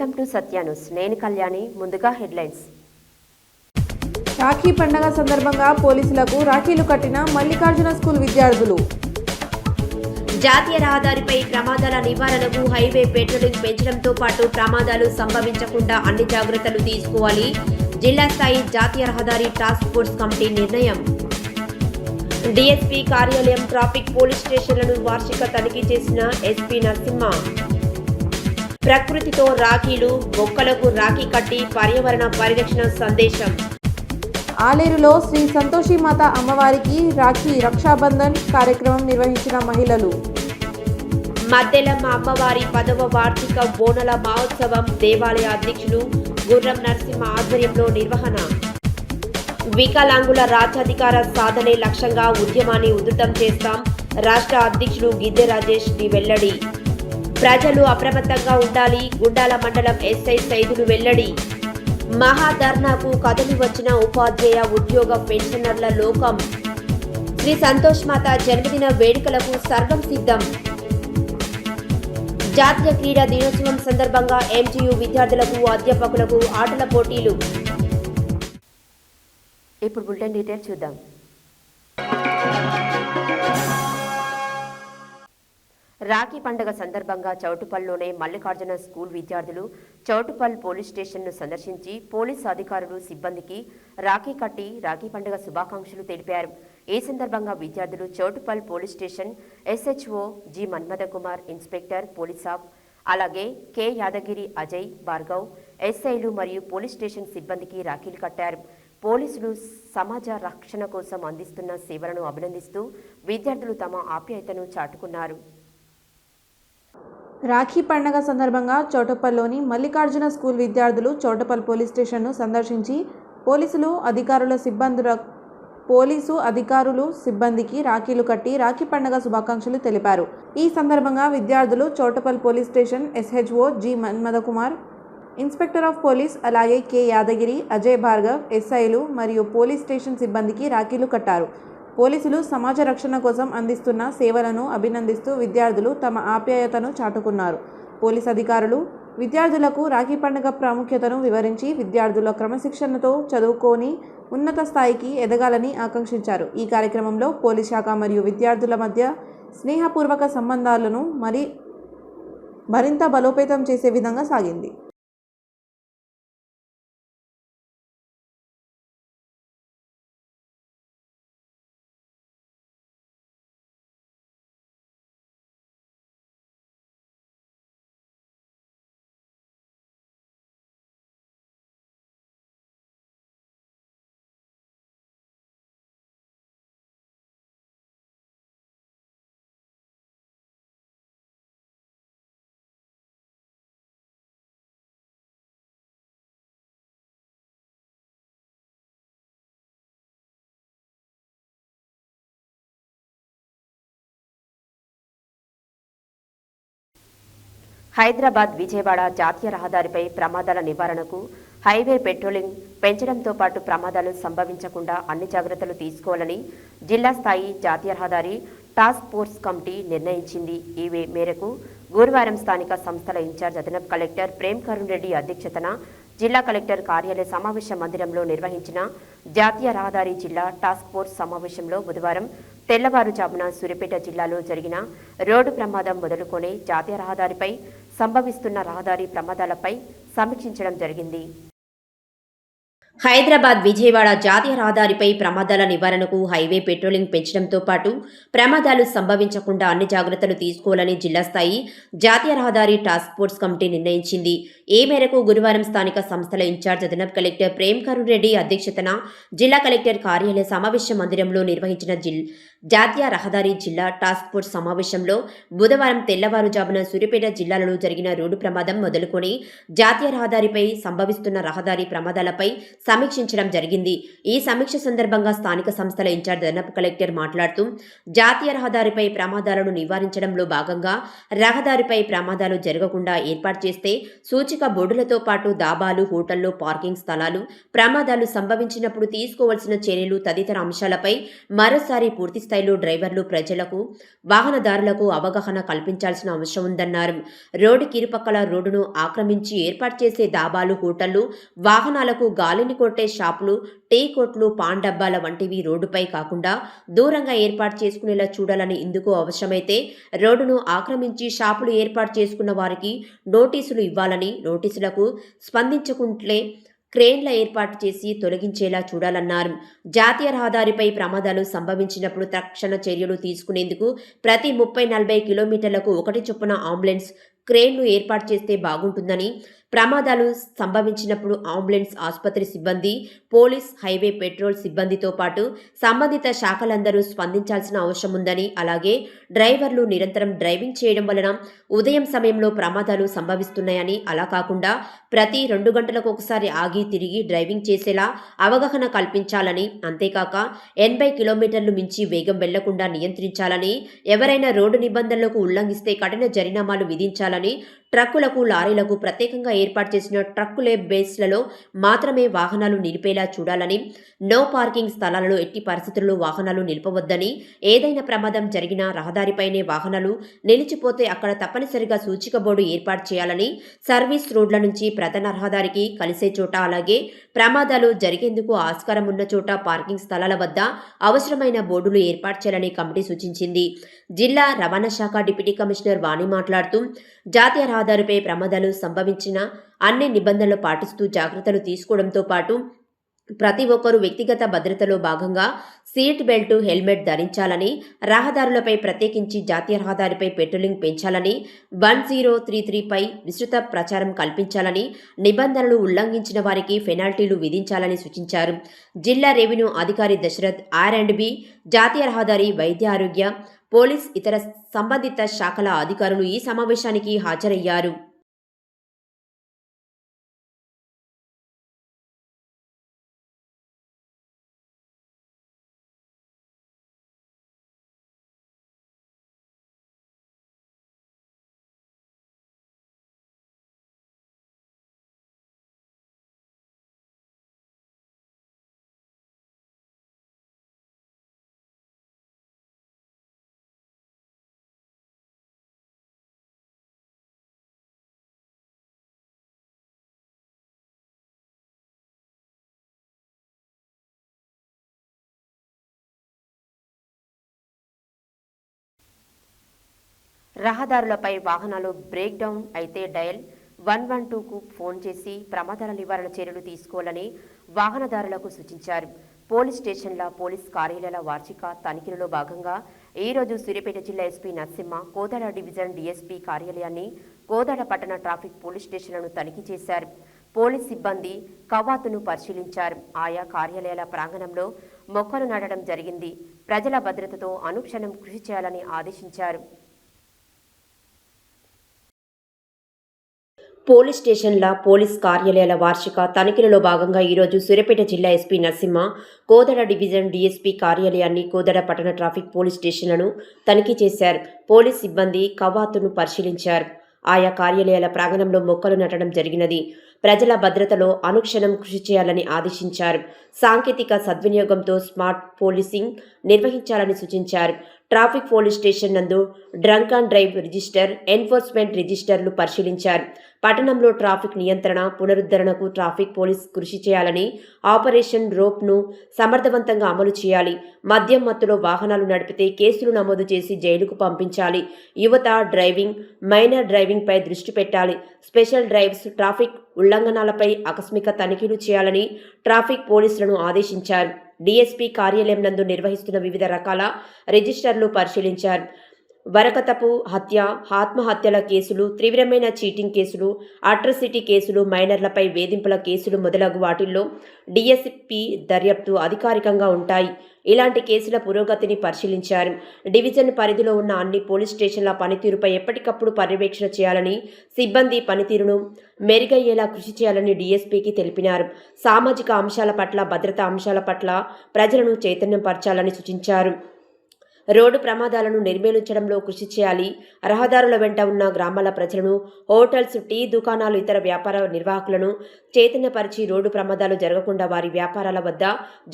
Welcome to Satya news. నేను కళ్యాణి. ముందుగా headlines. Rakhi పండుగ సందర్భంగా పోలీసులకు రాఖీలు కట్టిన మల్లికార్జున స్కూల్ విద్యార్థులు. జాతీయ రహదారిపై ప్రమాదాల నివారణకు హైవే పెట్రోలింగ్ పెంచడంతో పాటు ప్రమాదాలు సంభవించకుండా అన్ని జాగ్రత్తలు తీసుకోవాలి. జిల్లా స్థాయి జాతీయ రహదారి టాస్క్ ఫోర్స్ కమిటీ నిర్ణయం. డీఎస్పీ కార్యాలయం, ట్రాఫిక్, పోలీస్ స్టేషన్లను వార్షిక తనిఖీ చేసిన ఎస్పీ నరసింహ. ప్రకృతితో రాఖీలు, మొక్కలకు రాఖీ కట్టి పర్యావరణ పరిరక్షణ సందేశం. ఆలేరులో శ్రీ సంతోషిమాత అమ్మవారికి రాఖీ రక్షాబంధన్ కార్యక్రమం నిర్వహించిన మహిళలు. మద్దెలమ్మ అమ్మవారి 10వ వార్షిక బోనల మహోత్సవం దేవాలయ అధ్యక్షులు గుర్రం నరసింహ ఆధ్వర్యంలో నిర్వహణ. వికలాంగుల రాజ్యాధికార సాధనే లక్ష్యంగా ఉద్యమాన్ని ఉధృతం చేస్తాం. రాష్ట్ర అధ్యక్షులు గిద్దె రాజేష్ డి వెల్లడి. ప్రజలు అప్రమత్తంగా ఉండాలి. గుండాల మండలం ఎస్ఐ సైదులు వెల్లడి. మహాధర్నాకు కదలి వచ్చిన ఉపాధ్యాయ ఉద్యోగ పెన్షనర్ల లోకం. శ్రీ సంతోష్ మాత జన్మదిన వేడుకలకు సర్వం సిద్ధం. జాతీయ క్రీడా దినోత్సవం సందర్భంగా ఎంజీయూ విద్యార్థులకు, అధ్యాపకులకు ఆటల పోటీలు. ఇప్పుడు బులెటిన్ డీటెయిల్స్ చూద్దాం. రాఖీ పండుగ సందర్భంగా చౌటుపల్లిలోనే మల్లికార్జున స్కూల్ విద్యార్థులు చౌటుపల్లి పోలీస్ స్టేషన్ను సందర్శించి పోలీసు అధికారులు, సిబ్బందికి రాఖీ కట్టి రాఖీ పండుగ శుభాకాంక్షలు తెలిపారు. ఈ సందర్భంగా విద్యార్థులు Choutuppalli police station SHO G Manmatha Kumar, inspector పోలీసాబ్, అలాగే కె యాదగిరి, అజయ్, భార్గవ్, ఎస్ఐలు మరియు పోలీస్ స్టేషన్ సిబ్బందికి రాఖీలు కట్టారు. పోలీసులు సమాజ రక్షణ కోసం అందిస్తున్న సేవలను అభినందిస్తూ విద్యార్థులు తమ ఆప్యాయతను చాటుకున్నారు. రాఖీ పండుగ సందర్భంగా చౌటపల్లిలోని మల్లికార్జున స్కూల్ విద్యార్థులు చౌటపల్లి పోలీస్ స్టేషన్ను సందర్శించి పోలీసు అధికారులు సిబ్బందికి రాఖీలు కట్టి రాఖీ పండుగ శుభాకాంక్షలు తెలిపారు. ఈ సందర్భంగా విద్యార్థులు Chautapalli police station SHO G Manmatha Kumar, inspector of police, అలాగే కె యాదగిరి, అజయ్, భార్గవ్, ఎస్ఐలు మరియు పోలీస్ స్టేషన్ సిబ్బందికి రాఖీలు కట్టారు. పోలీసులు సమాజ రక్షణ కోసం అందిస్తున్న సేవలను అభినందిస్తూ విద్యార్థులు తమ ఆప్యాయతను చాటుకున్నారు. పోలీస్ అధికారులు విద్యార్థులకు రాఖీ పండుగ ప్రాముఖ్యతను వివరించి విద్యార్థుల క్రమశిక్షణతో చదువుకొని ఉన్నత స్థాయికి ఎదగాలని ఆకాంక్షించారు. ఈ కార్యక్రమంలో పోలీస్ శాఖ మరియు విద్యార్థుల మధ్య స్నేహపూర్వక సంబంధాలను మరింత బలోపేతం చేసే విధంగా సాగింది. హైదరాబాద్ విజయవాడ జాతీయ రహదారిపై ప్రమాదాల నివారణకు హైవే పెట్రోలింగ్ పెంచడంతో పాటు ప్రమాదాలు సంభవించకుండా అన్ని జాగ్రత్తలు తీసుకోవాలని జిల్లా స్థాయి జాతీయ రహదారి టాస్క్ ఫోర్స్ కమిటీ నిర్ణయించింది. ఈ మేరకు గురువారం స్థానిక సంస్థల ఇన్ఛార్జ్ అదనపు కలెక్టర్ ప్రేమ్ కరుణ్ రెడ్డి అధ్యక్షతన జిల్లా కలెక్టర్ కార్యాలయ సమావేశ మందిరంలో నిర్వహించిన జాతీయ రహదారి జిల్లా టాస్క్ ఫోర్స్ సమావేశంలో బుధవారం తెల్లవారుజామున సూర్యాపేట జిల్లాలో జరిగిన రోడ్డు ప్రమాదం మొదలుకొని జాతీయ రహదారిపై సంభవిస్తున్న రహదారి ప్రమాదాలపై సమీక్షించడం జరిగింది. హైదరాబాద్ విజయవాడ జాతీయ రహదారిపై ప్రమాదాల నివారణకు హైవే పెట్రోలింగ్ పెంచడంతో పాటు ప్రమాదాలు సంభవించకుండా అన్ని జాగ్రత్తలు తీసుకోవాలని జిల్లా స్థాయి జాతీయ రహదారి టాస్క్ ఫోర్స్ కమిటీ నిర్ణయించింది. ఈ మేరకు గురువారం స్థానిక సంస్థల ఇన్ఛార్జ్ అదనపు కలెక్టర్ ప్రేమ్ కరుణ్ రెడ్డి అధ్యక్షతన జిల్లా కలెక్టర్ కార్యాలయ సమావేశ మందిరంలో నిర్వహించిన జాతీయ రహదారి జిల్లా టాస్క్ ఫోర్స్ సమావేశంలో బుధవారం తెల్లవారుజామున సూర్యాపేట జిల్లాలో జరిగిన రోడ్డు ప్రమాదం మొదలుకొని జాతీయ రహదారిపై సంభవిస్తున్న రహదారి ప్రమాదాలపై సమీక్షించడం జరిగింది. ఈ సమీక్ష సందర్భంగా స్థానిక సంస్థల ఇన్ఛార్జ్ అదనపు కలెక్టర్ మాట్లాడుతూ జాతీయ రహదారిపై ప్రమాదాలను నివారించడంలో భాగంగా రహదారిపై ప్రమాదాలు జరగకుండా ఏర్పాటు చేస్తే సూచిక బోర్డులతో పాటు దాబాలు, హోటళ్లు, పార్కింగ్ స్థలాలు, ప్రమాదాలు సంభవించినప్పుడు తీసుకోవాల్సిన చర్యలు తదితర అంశాలపై మరోసారి పూర్తి స్థాయిలో డ్రైవర్లు, ప్రజలకు, వాహనదారులకు అవగాహన కల్పించాల్సిన అవసరం ఉందన్నారు. రోడ్డుకి ఇరుపక్కల రోడ్డును ఆక్రమించి ఏర్పాటు చేసే దాబాలు, హోటళ్లు, వాహనాలకు గాలిని కొట్టే షాపులు, టీ కొట్లు, పాన్ డబ్బాల వంటివి రోడ్డుపై కాకుండా దూరంగా ఏర్పాటు చేసుకునేలా చూడాలని, ఇందుకు అవసరమైతే రోడ్డును ఆక్రమించి షాపులు ఏర్పాటు చేసుకున్న వారికి నోటీసులు ఇవ్వాలని, నోటీసులకు స్పందించకుంటే క్రేన్ల ఏర్పాటు చేసి తొలగించేలా చూడాలన్నారు. జాతీయ రహదారిపై ప్రమాదాలు సంభవించినప్పుడు తక్షణ చర్యలు తీసుకునేందుకు ప్రతి 30-40 కిలోమీటర్లకు ఒకటి చొప్పున అంబులెన్స్ క్రేన్లు ఏర్పాటు చేస్తే బాగుంటుందని, ప్రమాదాలు సంభవించినప్పుడు అంబులెన్స్, ఆసుపత్రి సిబ్బంది, పోలీస్, హైవే పెట్రోల్ సిబ్బందితో పాటు సంబంధిత శాఖలందరూ స్పందించాల్సిన అవసరం ఉందని, అలాగే డ్రైవర్లు నిరంతరం డ్రైవింగ్ చేయడం వలన ఉదయం సమయంలో ప్రమాదాలు సంభవిస్తున్నాయని, అలా కాకుండా ప్రతి 2 గంటలకు ఒకసారి ఆగి తిరిగి డ్రైవింగ్ చేసేలా అవగాహన కల్పించాలని, అంతేకాక 80 కిలోమీటర్లు మించి వేగం వెళ్లకుండా నియంత్రించాలని, ఎవరైనా రోడ్డు నిబంధనలకు ఉల్లంఘిస్తే కఠిన జరిమానాలు విధించాలని, ట్రక్కులకు, లారీలకు ప్రత్యేకంగా ఏర్పాటు చేసిన ట్రక్కులే బేస్లలో మాత్రమే వాహనాలు నిలిపేలా చూడాలని, నో పార్కింగ్ స్థలాలలో ఎట్టి పరిస్థితుల్లో వాహనాలు నిలిపవద్దని, ఏదైనా ప్రమాదం జరిగినా రహదారిపైనే వాహనాలు నిలిచిపోతే అక్కడ తప్పనిసరిగా సూచిక బోర్డు ఏర్పాటు చేయాలని, సర్వీస్ రోడ్ల నుంచి ప్రధాన రహదారికి కలిసే చోట, అలాగే ప్రమాదాలు జరిగేందుకు ఆస్కారం ఉన్న చోట పార్కింగ్ స్థలాల వద్ద అవసరమైన బోర్డులు ఏర్పాటు చేయాలని కమిటీ సూచించింది. జిల్లా రవాణా శాఖ డిప్యూటీ కమిషనర్ వాణి మాట్లాడుతూ జాతీయ రహదారిపై ప్రమాదాలు సంభవించిన అన్ని నిబంధనలు పాటిస్తూ జాగ్రత్తలు తీసుకోవడంతో పాటు ప్రతి ఒక్కరూ వ్యక్తిగత భద్రతలో భాగంగా సీట్ బెల్ట్, హెల్మెట్ ధరించాలని, రహదారులపై ప్రత్యేకించి జాతీయ రహదారిపై పెట్రోలింగ్ పెంచాలని, 1033పై విస్తృత ప్రచారం కల్పించాలని, నిబంధనలు ఉల్లంఘించిన వారికి పెనాల్టీలు విధించాలని సూచించారు. జిల్లా రెవెన్యూ అధికారి దశరథ్, R&B, జాతీయ రహదారి, వైద్య ఆరోగ్య, పోలీస్, ఇతర సంబంధిత శాఖల అధికారులు ఈ సమావేశానికి హాజరయ్యారు. రహదారులపై వాహనాలు బ్రేక్ డౌన్ అయితే డయల్ 112కు ఫోన్ చేసి ప్రమాదాల నివారణ చర్యలు తీసుకోవాలని వాహనదారులకు సూచించారు. పోలీస్ స్టేషన్ల, పోలీస్ కార్యాలయాల వార్షిక తనిఖీలలో భాగంగా ఈరోజు సూర్యాపేట జిల్లా SP Narasimha Kodad division DSP కార్యాలయాన్ని, కోదాడ పట్టణ ట్రాఫిక్ పోలీస్ స్టేషన్లను తనిఖీ చేశారు. పోలీస్ సిబ్బంది కవాతును పరిశీలించారు. ఆయా కార్యాలయాల ప్రాంగణంలో మొక్కలు నాటడం జరిగింది. ప్రజల భద్రతతో అనుక్షణం కృషి చేయాలని ఆదేశించారు. పోలీస్ స్టేషన్ల, పోలీస్ కార్యాలయాల వార్షిక తనిఖీలలో భాగంగా ఈరోజు సూర్యాపేట జిల్లా SP Narasimha Kodad division DSP కార్యాలయాన్ని, కోదాడ పట్టణ ట్రాఫిక్ పోలీస్ స్టేషన్లను తనిఖీ చేశారు. పోలీస్ సిబ్బంది కవాతును పరిశీలించారు. ఆయా కార్యాలయాల ప్రాంగణంలో మొక్కలు నాటడం జరిగినది. ప్రజల భద్రతలో అనుక్షణం కృషి చేయాలని ఆదేశించారు. సాంకేతిక సద్వినియోగంతో స్మార్ట్ పోలీసింగ్ నిర్వహించాలని సూచించారు. ట్రాఫిక్ పోలీస్ స్టేషన్ నందు drunk and drive register, enforcement రిజిస్టర్లు పరిశీలించారు. పట్టణంలో ట్రాఫిక్ నియంత్రణ, పునరుద్ధరణకు ట్రాఫిక్ పోలీస్ కృషి చేయాలని, ఆపరేషన్ రోప్ను సమర్థవంతంగా అమలు చేయాలి. మద్యం మత్తులో వాహనాలు నడిపితే కేసులు నమోదు చేసి జైలుకు పంపించాలి. యువత డ్రైవింగ్, మైనర్ డ్రైవింగ్ పై దృష్టి పెట్టాలి. స్పెషల్ డ్రైవ్స్, ట్రాఫిక్ ఉల్లంఘనలపై ఆకస్మిక తనిఖీలు చేయాలని ట్రాఫిక్ పోలీసులను ఆదేశించారు. డీఎస్పీ కార్యాలయం నందు నిర్వహిస్తున్న వివిధ రకాల రిజిస్టర్లు పరిశీలించారు. వరకతపు హత్య, ఆత్మహత్యల కేసులు, తీవ్రమైన చీటింగ్ కేసులు, అట్రాసిటీ కేసులు, మైనర్లపై వేధింపుల కేసులు మొదలగు వాటిల్లో డీఎస్పీ దర్యాప్తు అధికారికంగా ఉంటాయి. ఇలాంటి కేసుల పురోగతిని పరిశీలించారు. డివిజన్ పరిధిలో ఉన్న అన్ని పోలీస్ స్టేషన్ల పనితీరుపై ఎప్పటికప్పుడు పర్యవేక్షణ చేయాలని, సిబ్బంది పనితీరును మెరుగయ్యేలా కృషి చేయాలని డీఎస్పీకి తెలిపినారు. సామాజిక అంశాల పట్ల, భద్రతా అంశాల పట్ల ప్రజలను చైతన్యం పరచాలని సూచించారు. రోడ్డు ప్రమాదాలను నిర్మూలించడంలో కృషి చేయాలి. రహదారుల వెంట ఉన్న గ్రామాల ప్రజలను, హోటల్స్, టీ దుకాణాలు, ఇతర వ్యాపార నిర్వాహకులను చైతన్యపరిచి రోడ్డు ప్రమాదాలు జరగకుండా వారి వ్యాపారాల వద్ద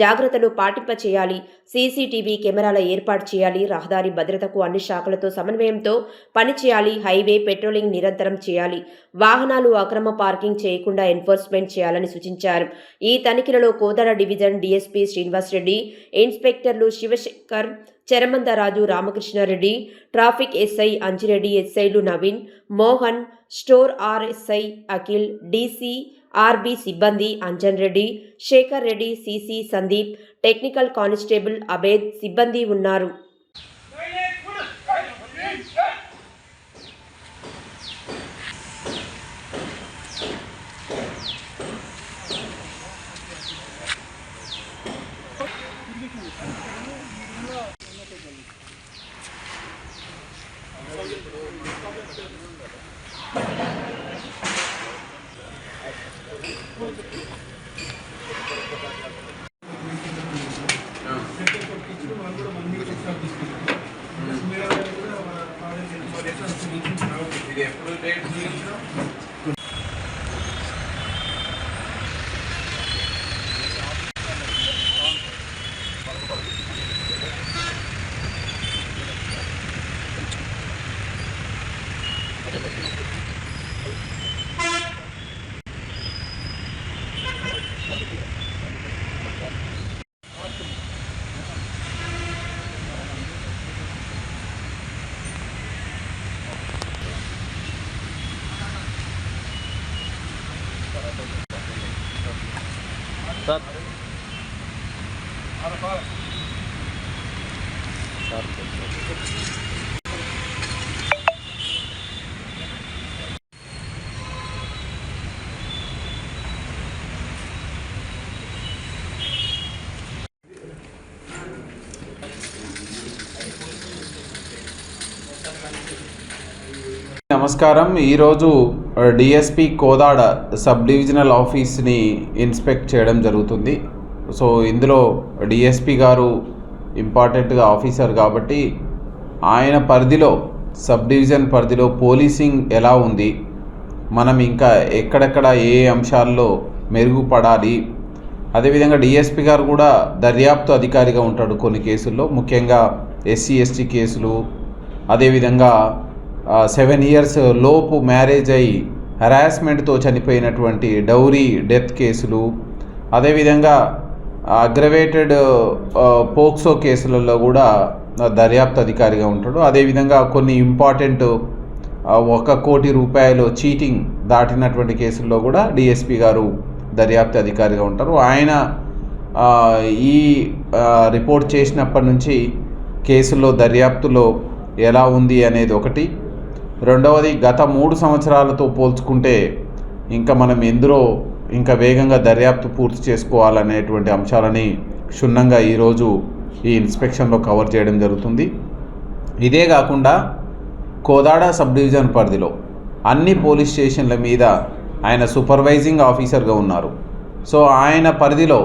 జాగ్రత్తలు పాటింపచేయాలి. సీసీటీవీ కెమెరాల ఏర్పాటు చేయాలి. రహదారి భద్రతకు అన్ని శాఖలతో సమన్వయంతో పనిచేయాలి. హైవే పెట్రోలింగ్ నిరంతరం చేయాలి. వాహనాలు అక్రమ పార్కింగ్ చేయకుండా ఎన్ఫోర్స్మెంట్ చేయాలని సూచించారు. ఈ తనిఖీలలో కోదాడ డివిజన్ డీఎస్పీ శ్రీనివాస్ రెడ్డి, ఇన్స్పెక్టర్లు శివశంకర్, చెరమందరాజు, రామకృష్ణారెడ్డి, ట్రాఫిక్ ఎస్ఐ అంజిరెడ్డి, ఎస్ఐలు Naveen, Mohan, store RSI Akhil, DC RB సిబ్బంది Anjan Reddy, Shekar Reddy, CC Sandeep, technical constable Abed సిబ్బంది ఉన్నారు. నమస్కారం. ఈరోజు డిఎస్పి కోదాడ సబ్ డివిజనల్ ఆఫీస్ని ఇన్స్పెక్ట్ చేయడం జరుగుతుంది. సో ఇందులో డిఎస్పి గారు ఇంపార్టెంట్గా ఆఫీసర్ కాబట్టి ఆయన పరిధిలో, సబ్ డివిజన్ పరిధిలో పోలీసింగ్ ఎలా ఉంది, మనం ఇంకా ఎక్కడెక్కడ ఏ అంశాల్లో మెరుగుపడాలి, అదేవిధంగా డిఎస్పి గారు కూడా దర్యాప్తు అధికారిగా ఉంటాడు కొన్ని కేసుల్లో, ముఖ్యంగా ఎస్సీ ఎస్టీ కేసులు, అదేవిధంగా 7 years లోపు మ్యారేజ్ అయ్యి హెరాస్మెంట్తో చనిపోయినటువంటి డౌరీ డెత్ కేసులు, అదేవిధంగా అగ్రవేటెడ్ పోక్సో కేసులలో కూడా దర్యాప్తు అధికారిగా ఉంటాడు. అదేవిధంగా కొన్ని ఇంపార్టెంట్ 1 కోటి రూపాయలు చీటింగ్ దాటినటువంటి కేసుల్లో కూడా డిఎస్పి గారు దర్యాప్తు అధికారిగా ఉంటారు. ఆయన ఈ రిపోర్ట్ చేసినప్పటి నుంచి కేసుల్లో దర్యాప్తులో ఎలా ఉంది అనేది ఒకటి. రెండవది, గత 3 సంవత్సరాలతో పోల్చుకుంటే ఇంకా మనం ఎందులో ఇంకా వేగంగా దర్యాప్తు పూర్తి చేసుకోవాలనేటువంటి అంశాలని క్షుణ్ణంగా ఈరోజు ఈ ఇన్స్పెక్షన్లో కవర్ చేయడం జరుగుతుంది. ఇదే కాకుండా కోదాడ సబ్ డివిజన్ పరిధిలో అన్ని పోలీస్ స్టేషన్ల మీద ఆయన సూపర్వైజింగ్ ఆఫీసర్గా ఉన్నారు. సో ఆయన పరిధిలో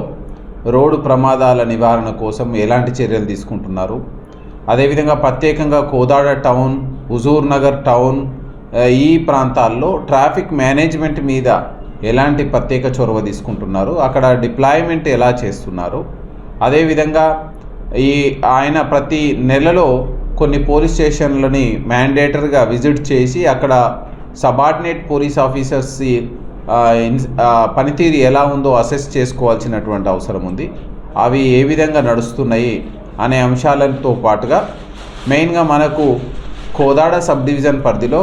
రోడ్డు ప్రమాదాల నివారణ కోసం ఎలాంటి చర్యలు తీసుకుంటున్నారు, అదేవిధంగా ప్రత్యేకంగా కోదాడ టౌన్, హుజూర్ నగర్ టౌన్, ఈ ప్రాంతాల్లో ట్రాఫిక్ మేనేజ్మెంట్ మీద ఎలాంటి ప్రత్యేక చొరవ తీసుకుంటున్నారు, అక్కడ డిప్లాయ్మెంట్ ఎలా చేస్తున్నారు, అదేవిధంగా ఆయన ప్రతి నెలలో కొన్ని పోలీస్ స్టేషన్లని మ్యాండేటరీగా విజిట్ చేసి అక్కడ సబార్డినేట్ పోలీస్ ఆఫీసర్స్ పనితీరు ఎలా ఉందో అసెస్ చేసుకోవాల్సినటువంటి అవసరం ఉంది. అవి ఏ విధంగా నడుస్తున్నాయి అనే అంశాలతో పాటుగా మెయిన్గా మనకు కోదాడ సబ్ డివిజన్ పరిధిలో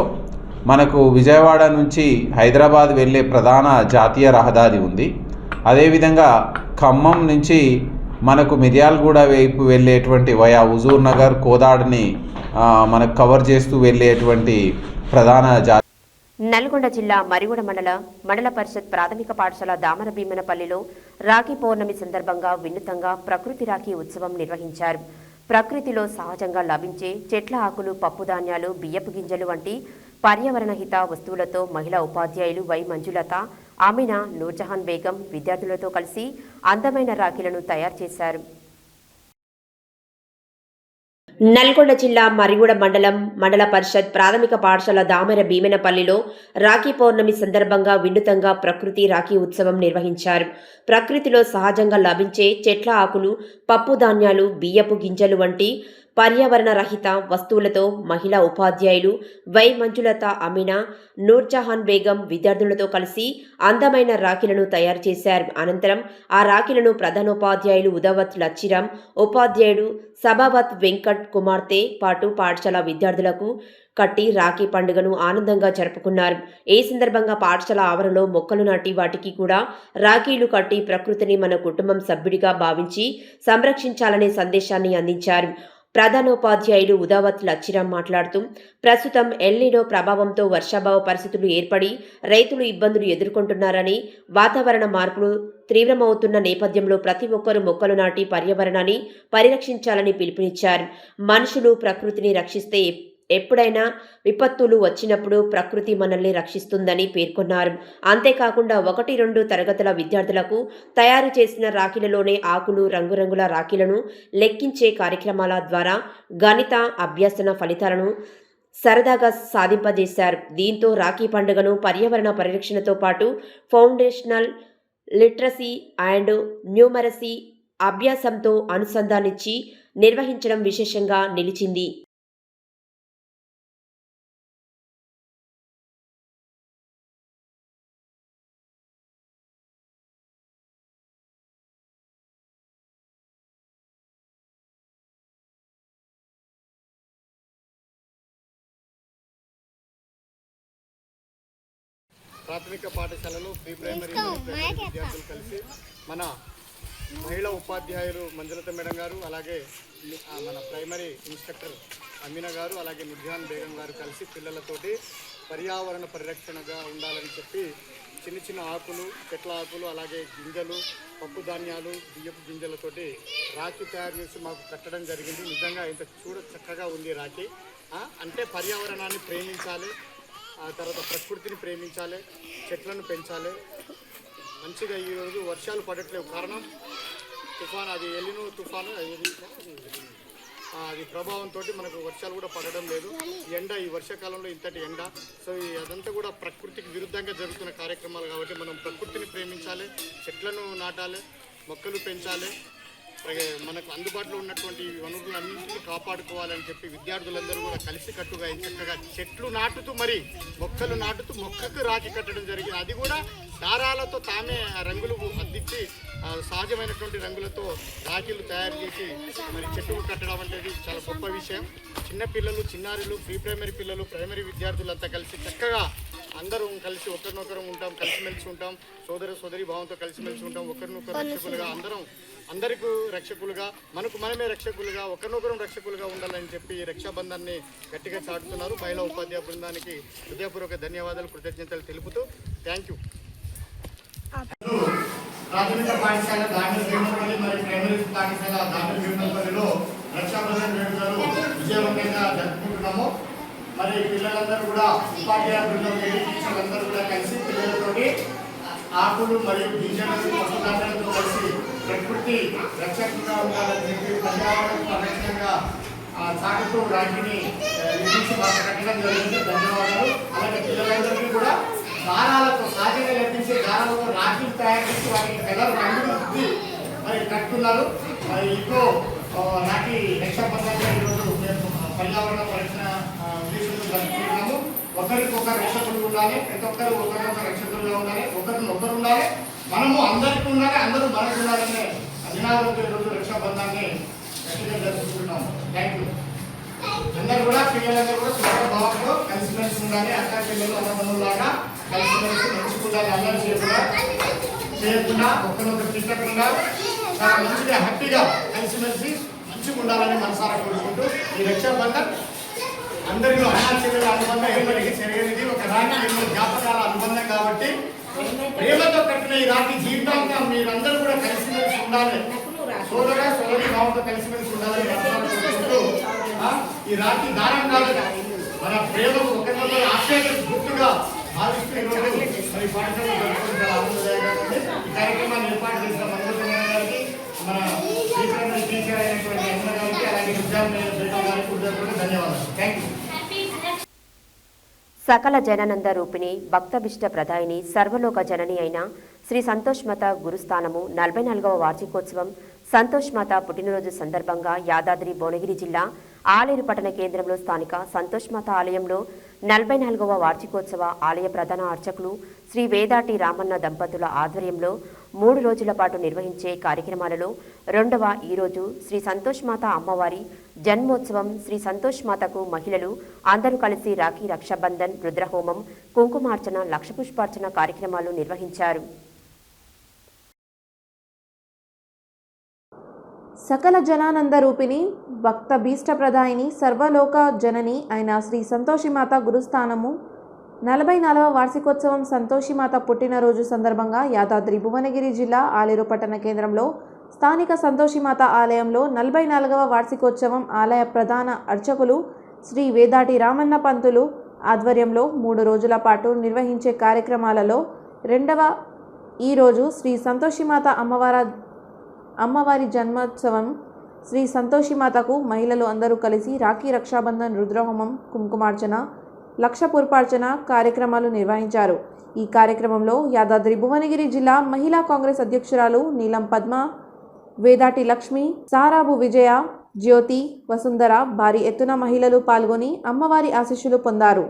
మనకు విజయవాడ నుంచి హైదరాబాద్ వెళ్ళే ప్రధాన జాతీయ రహదారి ఉంది. అదేవిధంగా ఖమ్మం నుంచి మనకు మిర్యాలగూడ వైపు వెళ్ళేటువంటి వయా హుజూర్ నగర్, కోదాడని మనకు కవర్ చేస్తూ వెళ్ళేటువంటి ప్రధాన నల్గొండ జిల్లా మరిగూడ మండల పరిషత్ ప్రాథమిక పాఠశాల దామర భీమనపల్లిలో రాఖీ పౌర్ణమి సందర్భంగా వినూత్నంగా ప్రకృతి రాఖీ ఉత్సవం నిర్వహించారు. ప్రకృతిలో సహజంగా లభించే చెట్ల ఆకులు, పప్పుధాన్యాలు, బియ్యపు గింజలు వంటి పర్యావరణ హిత వస్తువులతో మహిళా ఉపాధ్యాయులు వై మంజులత, ఆమినా, నూర్జహాన్ బేగం విద్యార్థులతో కలిసి అందమైన రాఖీలను తయారు చేశారు. నల్గొండ జిల్లా మరిగూడ మండల పరిషత్ ప్రాథమిక పాఠశాల దామెర భీమనపల్లిలో రాఖీ పౌర్ణమి సందర్భంగా వినూత్నంగా ప్రకృతి రాఖీ ఉత్సవం నిర్వహించారు. ప్రకృతిలో సహజంగా లభించే చెట్ల ఆకులు, పప్పు ధాన్యాలు, బియ్యపు గింజలు వంటి పర్యావరణ రహిత వస్తువులతో మహిళా ఉపాధ్యాయులు వై మంజులత, అమీనా, నూర్జహాన్ బేగం విద్యార్థులతో కలిసి అందమైన రాఖీలను తయారు చేశారు. అనంతరం ఆ రాఖీలను ప్రధానోపాధ్యాయులు ఉదవత్ లచ్చిరామ్, ఉపాధ్యాయుడు సభావత్ వెంకట్ కుమార్తె పాటు పాఠశాల విద్యార్థులకు కట్టి రాఖీ పండుగను ఆనందంగా జరుపుకున్నారు. ఈ సందర్భంగా పాఠశాల ఆవరణలో మొక్కలు నాటి వాటికి కూడా రాఖీలు కట్టి ప్రకృతిని మన కుటుంబం సభ్యుడిగా భావించి సంరక్షించాలనే సందేశాన్ని అందించారు. ప్రధానోపాధ్యాయులు ఉదావత్ లచ్చిరామ్ మాట్లాడుతూ, ప్రస్తుతం ఎల్నినో ప్రభావంతో వర్షాభావ పరిస్థితులు ఏర్పడి రైతులు ఇబ్బందులు ఎదుర్కొంటున్నారని, వాతావరణ మార్పులు తీవ్రమవుతున్న నేపథ్యంలో ప్రతి ఒక్కరూ మొక్కలు నాటి పర్యావరణాన్ని పరిరక్షించాలని పిలుపునిచ్చారు. మనుషులు ప్రకృతిని రక్షిస్తే ఎప్పుడైనా విపత్తులు వచ్చినప్పుడు ప్రకృతి మనల్ని రక్షిస్తుందని పేర్కొన్నారు. అంతేకాకుండా 1-2 తరగతుల విద్యార్థులకు తయారు చేసిన రాఖీలలోనే ఆకులు, రంగురంగుల రాఖీలను లెక్కించే కార్యక్రమాల ద్వారా గణిత అభ్యసన ఫలితాలను సరదాగా సాధింపజేశారు. దీంతో రాఖీ పండుగను పర్యావరణ పరిరక్షణతో పాటు ఫౌండేషనల్ లిటరసీ అండ్ న్యూమరసీ అభ్యాసంతో అనుసంధానించి నిర్వహించడం విశేషంగా నిలిచింది. ప్రాథమిక పాఠశాలలో ప్రీ ప్రైమరీ విద్యార్థులు కలిసి మన మహిళా ఉపాధ్యాయులు మంజులత మేడం గారు, అలాగే మన ప్రైమరీ ఇన్స్ట్రక్టర్ అమీనా గారు, అలాగే నూర్జహాన్ బేగం గారు కలిసి పిల్లలతోటి పర్యావరణ పరిరక్షణగా ఉండాలని చెప్పి చిన్న చిన్న ఆకులు, చెట్ల ఆకులు, అలాగే గింజలు, పప్పు ధాన్యాలు, బియ్యపు గింజలతోటి రాఖీ తయారు చేసి మాకు కట్టడం జరిగింది. నిజంగా ఇంత చక్కగా ఉంది రాఖీ. అంటే పర్యావరణాన్ని ప్రేమించాలి, ఆ తర్వాత ప్రకృతిని ప్రేమించాలి, చెట్లను పెంచాలి. మంచిగా ఈరోజు వర్షాలు పడట్లేవు, కారణం తుఫాను, అది ఎలినో తుఫాను, అది ప్రభావంతో మనకు వర్షాలు కూడా పడడం లేదు. ఎండ, ఈ వర్షాకాలంలో ఇంతటి ఎండ, సో అదంతా కూడా ప్రకృతికి విరుద్ధంగా జరుగుతున్న కార్యక్రమాలు కాబట్టి మనం ప్రకృతిని ప్రేమించాలి, చెట్లను నాటాలి, మొక్కలు పెంచాలి, మనకు అందుబాటులో ఉన్నటువంటి వనరులన్నింటినీ కాపాడుకోవాలని చెప్పి విద్యార్థులందరూ కూడా కలిసికట్టుగా చక్కగా చెట్లు నాటుతూ మరి మొక్కలు నాటుతూ మొక్కకు రాఖీ కట్టడం జరిగింది. అది కూడా దారాలతో తామే రంగులు అద్దించి సహజమైనటువంటి రంగులతో రాఖీలు తయారు చేసి మరి చెట్టుకు కట్టడం అనేది చాలా గొప్ప విషయం. చిన్నపిల్లలు, చిన్నారులు, ప్రీ ప్రైమరీ పిల్లలు, ప్రైమరీ విద్యార్థులంతా కలిసి చక్కగా అందరూ కలిసి ఒకరినొకరు ఉంటాం, కలిసిమెలిసి ఉంటాం, సోదరి భావంతో కలిసిమెలిసి ఉంటాం, ఒకరినొకరు రక్షకులుగా అందరికీ రక్షకులుగా, మనకు మనమే రక్షకులుగా, ఒకరినొకరు రక్షకులుగా ఉండాలని చెప్పి రక్షాబంధాన్ని గట్టిగా చాటుతున్నారు. మహిళా ఉపాధ్యాయ బృందానికి హృదయపూర్వక ధన్యవాదాలు, కృతజ్ఞతలు తెలుపుతూ థ్యాంక్ యూ. ప్రాథమిక పాఠశాల దామెర భీమనపల్లి మరియు ప్రైమరీ పాఠశాల దామెర భీమనపల్లిలో రక్షాబంధన్ వేడుకలు విజయవంతంగా జరుపుకుంటున్నాము. మరి పిల్లలందరూ కూడా ఉపాధ్యాయ బృందం, టీచర్లందరూ కూడా కలిసి పిల్లలతోటి ఆకులు మరియు గింజలు, పశుధాన్యాలతో కలిసి ప్రకృతి రక్షకంగా ఉండాలని చెప్పి పర్యావరణ పరిరక్షణగా సాగుతూ రాఖీని నిర్మించి మాకు కట్టడం జరిగింది. ధన్యవాదాలు. అలాగే పిల్లలందరికీ కూడా దారాలతో, సహజంగా లభించే దారాలతో రాఖీలు తయారు చేసి వాటికి కలర్ రంగులు మరి కట్టున్నారు. మరి ఇంకో రాఖీ రక్షాబంధంగా ఈరోజు మేము పర్యావరణ పరిరక్షణ ఉద్దేశంతో జరుపుకుంటున్నాము. ఒకరికొకరు రక్షకులు ఉండాలి, ప్రతి ఒక్కరు ఒకరికొకరు రక్షకులుగా ఉండాలి, ఒకరు ఉండాలి, మనము అందరికీ ఉండాలి, అందరూ మనకు ఉండాలనే నినాదంతో ఈరోజు రక్షాబంధాన్ని గట్టిగా జరుపుకుంటున్నాము. Thank you. అందరూ కూడా పిల్లలందరూ కూడా సుఖ భావంతో కలిసిమెలిసి ఉండాలి, అక్క పిల్లలు అన్నదమ్ములాగా కలిసిమెలిసి మంచుకుండాలి, అల్లరి చేయకుండా ఒకరినొకరు తిట్టకుండా చాలా మంచిగా హ్యాపీగా కలిసిమెలిసి మంచిగా ఉండాలని మనసారా కోరుకుంటూ ఈ రక్షాబంధన్ అందరిలో అన్నాచెల్లెల అనుబంధం ఎప్పటికీ చెరగనిది. ఒక రాఖీ ఎన్నో జ్ఞాపకాల అనుబంధం కాబట్టి ప్రేమతో కట్టిన ఈ రాఖీ జీవితాంతం మీరందరూ కూడా కలిసిమెలిసి ఉండాలి. సోదరి భావంతో కలిసిమెలిసి ఉండాలని కోరుకుంటూ ఈ రాఖీ దానం కాదు, మన ప్రేమకు ఒకరినొకరు ఆశ్చర్యం గుర్తుగా భావిస్తూ ఈరోజు మరి పాఠశాలలో జరుపుకోవడం చాలా ఆనందదాయకంగా ఉంది. ఈ కార్యక్రమాన్ని ఏర్పాటు చేసిన మనోజమైన గారికి, మన టీచర్ అయినటువంటి అన్న గారికి, అలాగే విద్యార్థులైన గారికి హృదయపూర్వక ధన్యవాదాలు. Thank you. సకల జననంద రూపిణి భక్తభిష్ట ప్రదాయిని సర్వలోక జనని అయిన శ్రీ సంతోష్మాత గురుస్థానము 44వ వార్షికోత్సవం సంతోష్మాత పుట్టినరోజు సందర్భంగా యాదాద్రి భువనగిరి జిల్లా ఆలేరు పట్టణ కేంద్రంలో స్థానిక సంతోష్మాత ఆలయంలో 44వ వార్షికోత్సవ ఆలయ ప్రధాన అర్చకులు శ్రీ వేదాటి రామన్న దంపతుల ఆధ్వర్యంలో 3 రోజుల పాటు నిర్వహించే కార్యక్రమాలలో రెండవ ఈరోజు శ్రీ సంతోష్మాత అమ్మవారి జన్మోత్సవం. శ్రీ సంతోష్మాతకు మహిళలు అందరూ కలిసి రాఖీ రక్షాబంధన్, రుద్రహోమం, కుంకుమార్చన, లక్షపుష్పార్చన కార్యక్రమాలు నిర్వహించారు. సకల జనానంద రూపిణి భక్త భీష్టప్రదాయిని సర్వలోక జనని అయిన శ్రీ సంతోషిమాత గురుస్థానము 44వ వార్షికోత్సవం సంతోషిమాత పుట్టినరోజు సందర్భంగా యాదాద్రి భువనగిరి జిల్లా ఆలేరు పట్టణ కేంద్రంలో స్థానిక సంతోషిమాత ఆలయంలో 44వ వార్షికోత్సవం ఆలయ ప్రధాన అర్చకులు శ్రీ వేదాటి రామన్న పంతులు ఆధ్వర్యంలో 3 రోజుల పాటు నిర్వహించే కార్యక్రమాలలో రెండవ ఈరోజు శ్రీ సంతోషిమాత అమ్మవారి జన్మోత్సవం. శ్రీ సంతోషిమాతకు మహిళలు అందరూ కలిసి రాఖీ రక్షాబంధన్, రుద్రహోమం, కుంకుమార్చన, లక్షపుష్పార్చన కార్యక్రమాలు నిర్వహించారు. ఈ కార్యక్రమంలో యాదాద్రి భువనగిరి జిల్లా మహిళా కాంగ్రెస్ అధ్యక్షురాలు నీలం పద్మ, వేదాటి లక్ష్మి, సారాబు విజయ, జ్యోతి, వసుంధర భారీ ఎత్తున మహిళలు పాల్గొని అమ్మవారి ఆశీస్సులు పొందారు.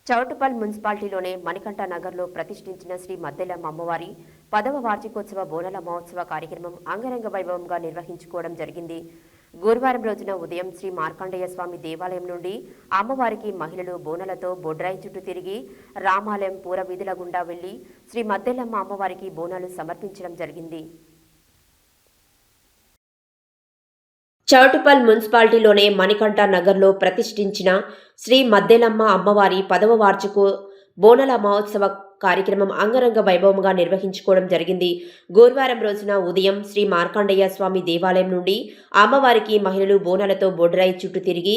చౌటుపల్ మున్సిపాలిటీలోనే మణికంఠ నగర్లో ప్రతిష్ఠించిన శ్రీ మద్దెలమ్మ అమ్మవారి 10వ వార్షికోత్సవ బోనాల మహోత్సవ కార్యక్రమం అంగరంగ వైభవంగా నిర్వహించుకోవడం జరిగింది. గురువారం రోజున ఉదయం శ్రీ మార్కండేయ స్వామి దేవాలయం నుండి అమ్మవారికి మహిళలు బోనాలతో బొడ్రాయి చుట్టూ తిరిగి రామాలయం పూరవీధుల గుండా వెళ్లి శ్రీ మద్దెలమ్మ అమ్మవారికి బోనాలు సమర్పించడం జరిగింది. చౌటుపల్ మున్సిపాలిటీలోనే మణికంఠ నగర్లో ప్రతిష్ఠించిన శ్రీ మద్దెలమ్మ అమ్మవారి 10వ వార్షిక బోనాల మహోత్సవ కార్యక్రమం అంగరంగ వైభవంగా నిర్వహించుకోవడం జరిగింది. గురువారం రోజున ఉదయం శ్రీ మార్కండేయ స్వామి దేవాలయం నుండి అమ్మవారికి మహిళలు బోనాలతో బొడ్రాయి చుట్టూ తిరిగి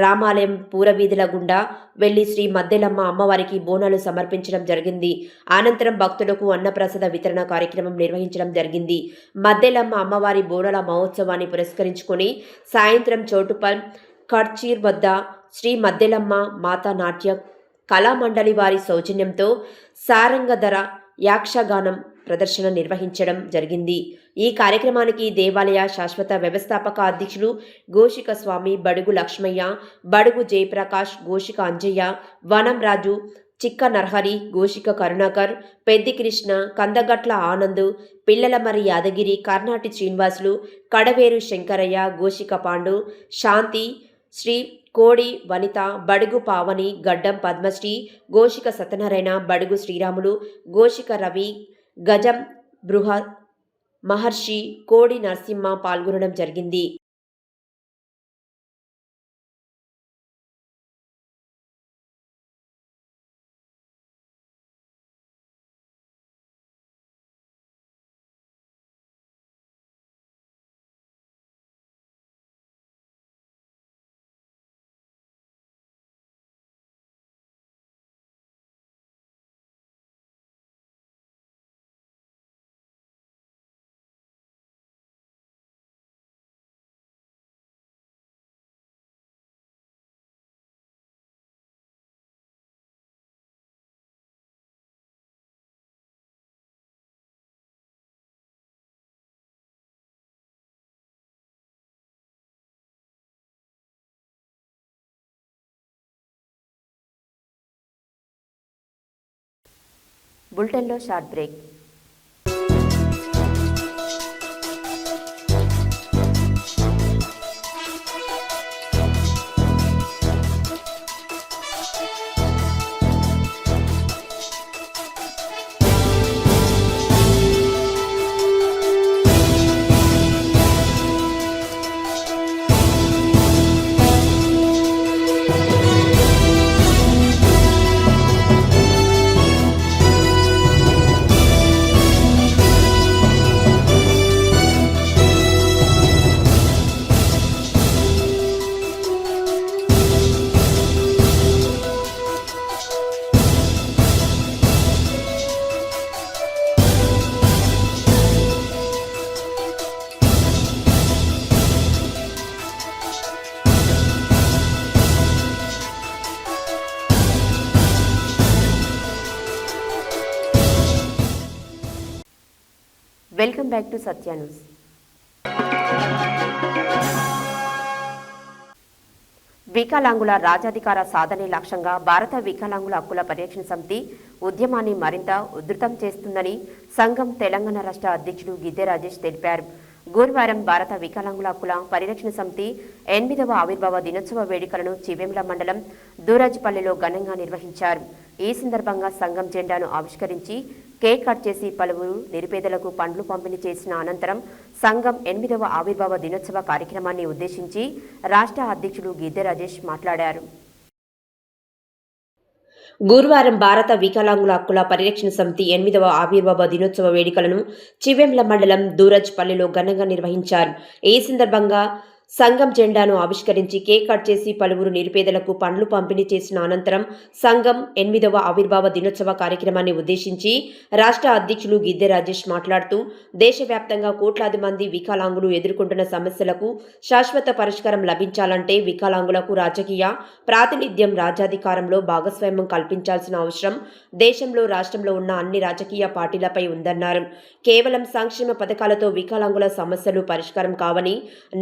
రామాలయం పూరవీధుల గుండా వెళ్లి శ్రీ మద్దెలమ్మ అమ్మవారికి బోనాలు సమర్పించడం జరిగింది. అనంతరం భక్తులకు అన్నప్రసాద వితరణ కార్యక్రమం నిర్వహించడం జరిగింది. మద్దెలమ్మ అమ్మవారి బోనాల మహోత్సవాన్ని పురస్కరించుకొని సాయంత్రం చౌటుపల్ కడ్చీర్ వద్ద శ్రీ మద్దెలమ్మ మాతా నాట్య కళామండలి వారి సౌజన్యంతో సారంగధర యాక్షగానం ప్రదర్శన నిర్వహించడం జరిగింది. ఈ కార్యక్రమానికి దేవాలయ శాశ్వత వ్యవస్థాపక అధ్యక్షులు గోషిక స్వామి, బడుగు లక్ష్మయ్య, బడుగు జయప్రకాష్, గోషిక అంజయ్య, వనం రాజు, చిక్క నర్హరి, గోషిక కరుణాకర్, పెద్ది కృష్ణ, కందగట్ల ఆనంద్, పిల్లలమరి యాదగిరి, కర్ణాటి శ్రీనివాసులు, కడవేరు శంకరయ్య, గోషిక పాండు, శాంతి, శ్రీ కోడి వనిత, బడుగు పావని, గడ్డం పద్మశ్రీ, గోషిక సత్యనారాయణ, బడుగు శ్రీరాములు, గోషిక రవి, గజం బృహ మహర్షి, కోడి నరసింహ పాల్గొనడం జరిగింది. బులెటిన్లో short break. Welcome back to Satya news. వికలాంగుల రాజ్యాధికార సాధనే లక్ష్యంగా భారత వికలాంగుల హక్కుల పరిరక్షణ సమితి ఉద్యమాన్ని మరింత ఉధృతం చేస్తుందని సంఘం తెలంగాణ రాష్ట్ర అధ్యక్షుడు గిద్దె రాజేష్ తెలిపారు. గురువారం భారత వికలాంగుల హక్కుల పరిరక్షణ సమితి 8వ ఆవిర్భావ దినోత్సవ వేడుకలను చివెంల మండలం దూరాజ్పల్లిలో ఘనంగా నిర్వహించారు. ఈ సందర్భంగా సంఘం జెండాను ఆవిష్కరించి కేక్ కట్ చేసి పలువురు నిరుపేదలకు పండ్లు పంపిణీ చేసిన అనంతరం సంఘం 8వ ఆవిర్భావ దినోత్సవ కార్యక్రమాన్ని ఉద్దేశించి రాష్ట్ర అధ్యక్షుడు గిద్దె రాజేష్ మాట్లాడారు. గురువారం భారత వికలాంగుల హక్కుల పరిరక్షణ సమితి 8వ ఆవిర్భావ దినోత్సవ వేడుకలను చివెంల మండలం దూరాజ్పల్లిలో ఘనంగా నిర్వహించారు. ఈ సందర్భంగా సంఘం జెండాను ఆవిష్కరించి కేక్ కట్ చేసి పలువురు నిరుపేదలకు పండ్లు పంపిణీ చేసిన అనంతరం సంఘం 8వ ఆవిర్భావ దినోత్సవ కార్యక్రమాన్ని ఉద్దేశించి రాష్ట్ర అధ్యక్షులు గిద్దె రాజేష్ మాట్లాడుతూ దేశవ్యాప్తంగా కోట్లాది మంది వికలాంగులు ఎదుర్కొంటున్న సమస్యలకు శాశ్వత పరిష్కారం లభించాలంటే వికలాంగులకు రాజకీయ ప్రాతినిధ్యం రాజ్యాధికారంలో భాగస్వామ్యం కల్పించాల్సిన అవసరం దేశంలో రాష్ట్రంలో ఉన్న అన్ని రాజకీయ పార్టీలపై ఉందన్నారు. కేవలం సంక్షేమ పథకాలతో వికలాంగుల సమస్యలు పరిష్కారం కావని,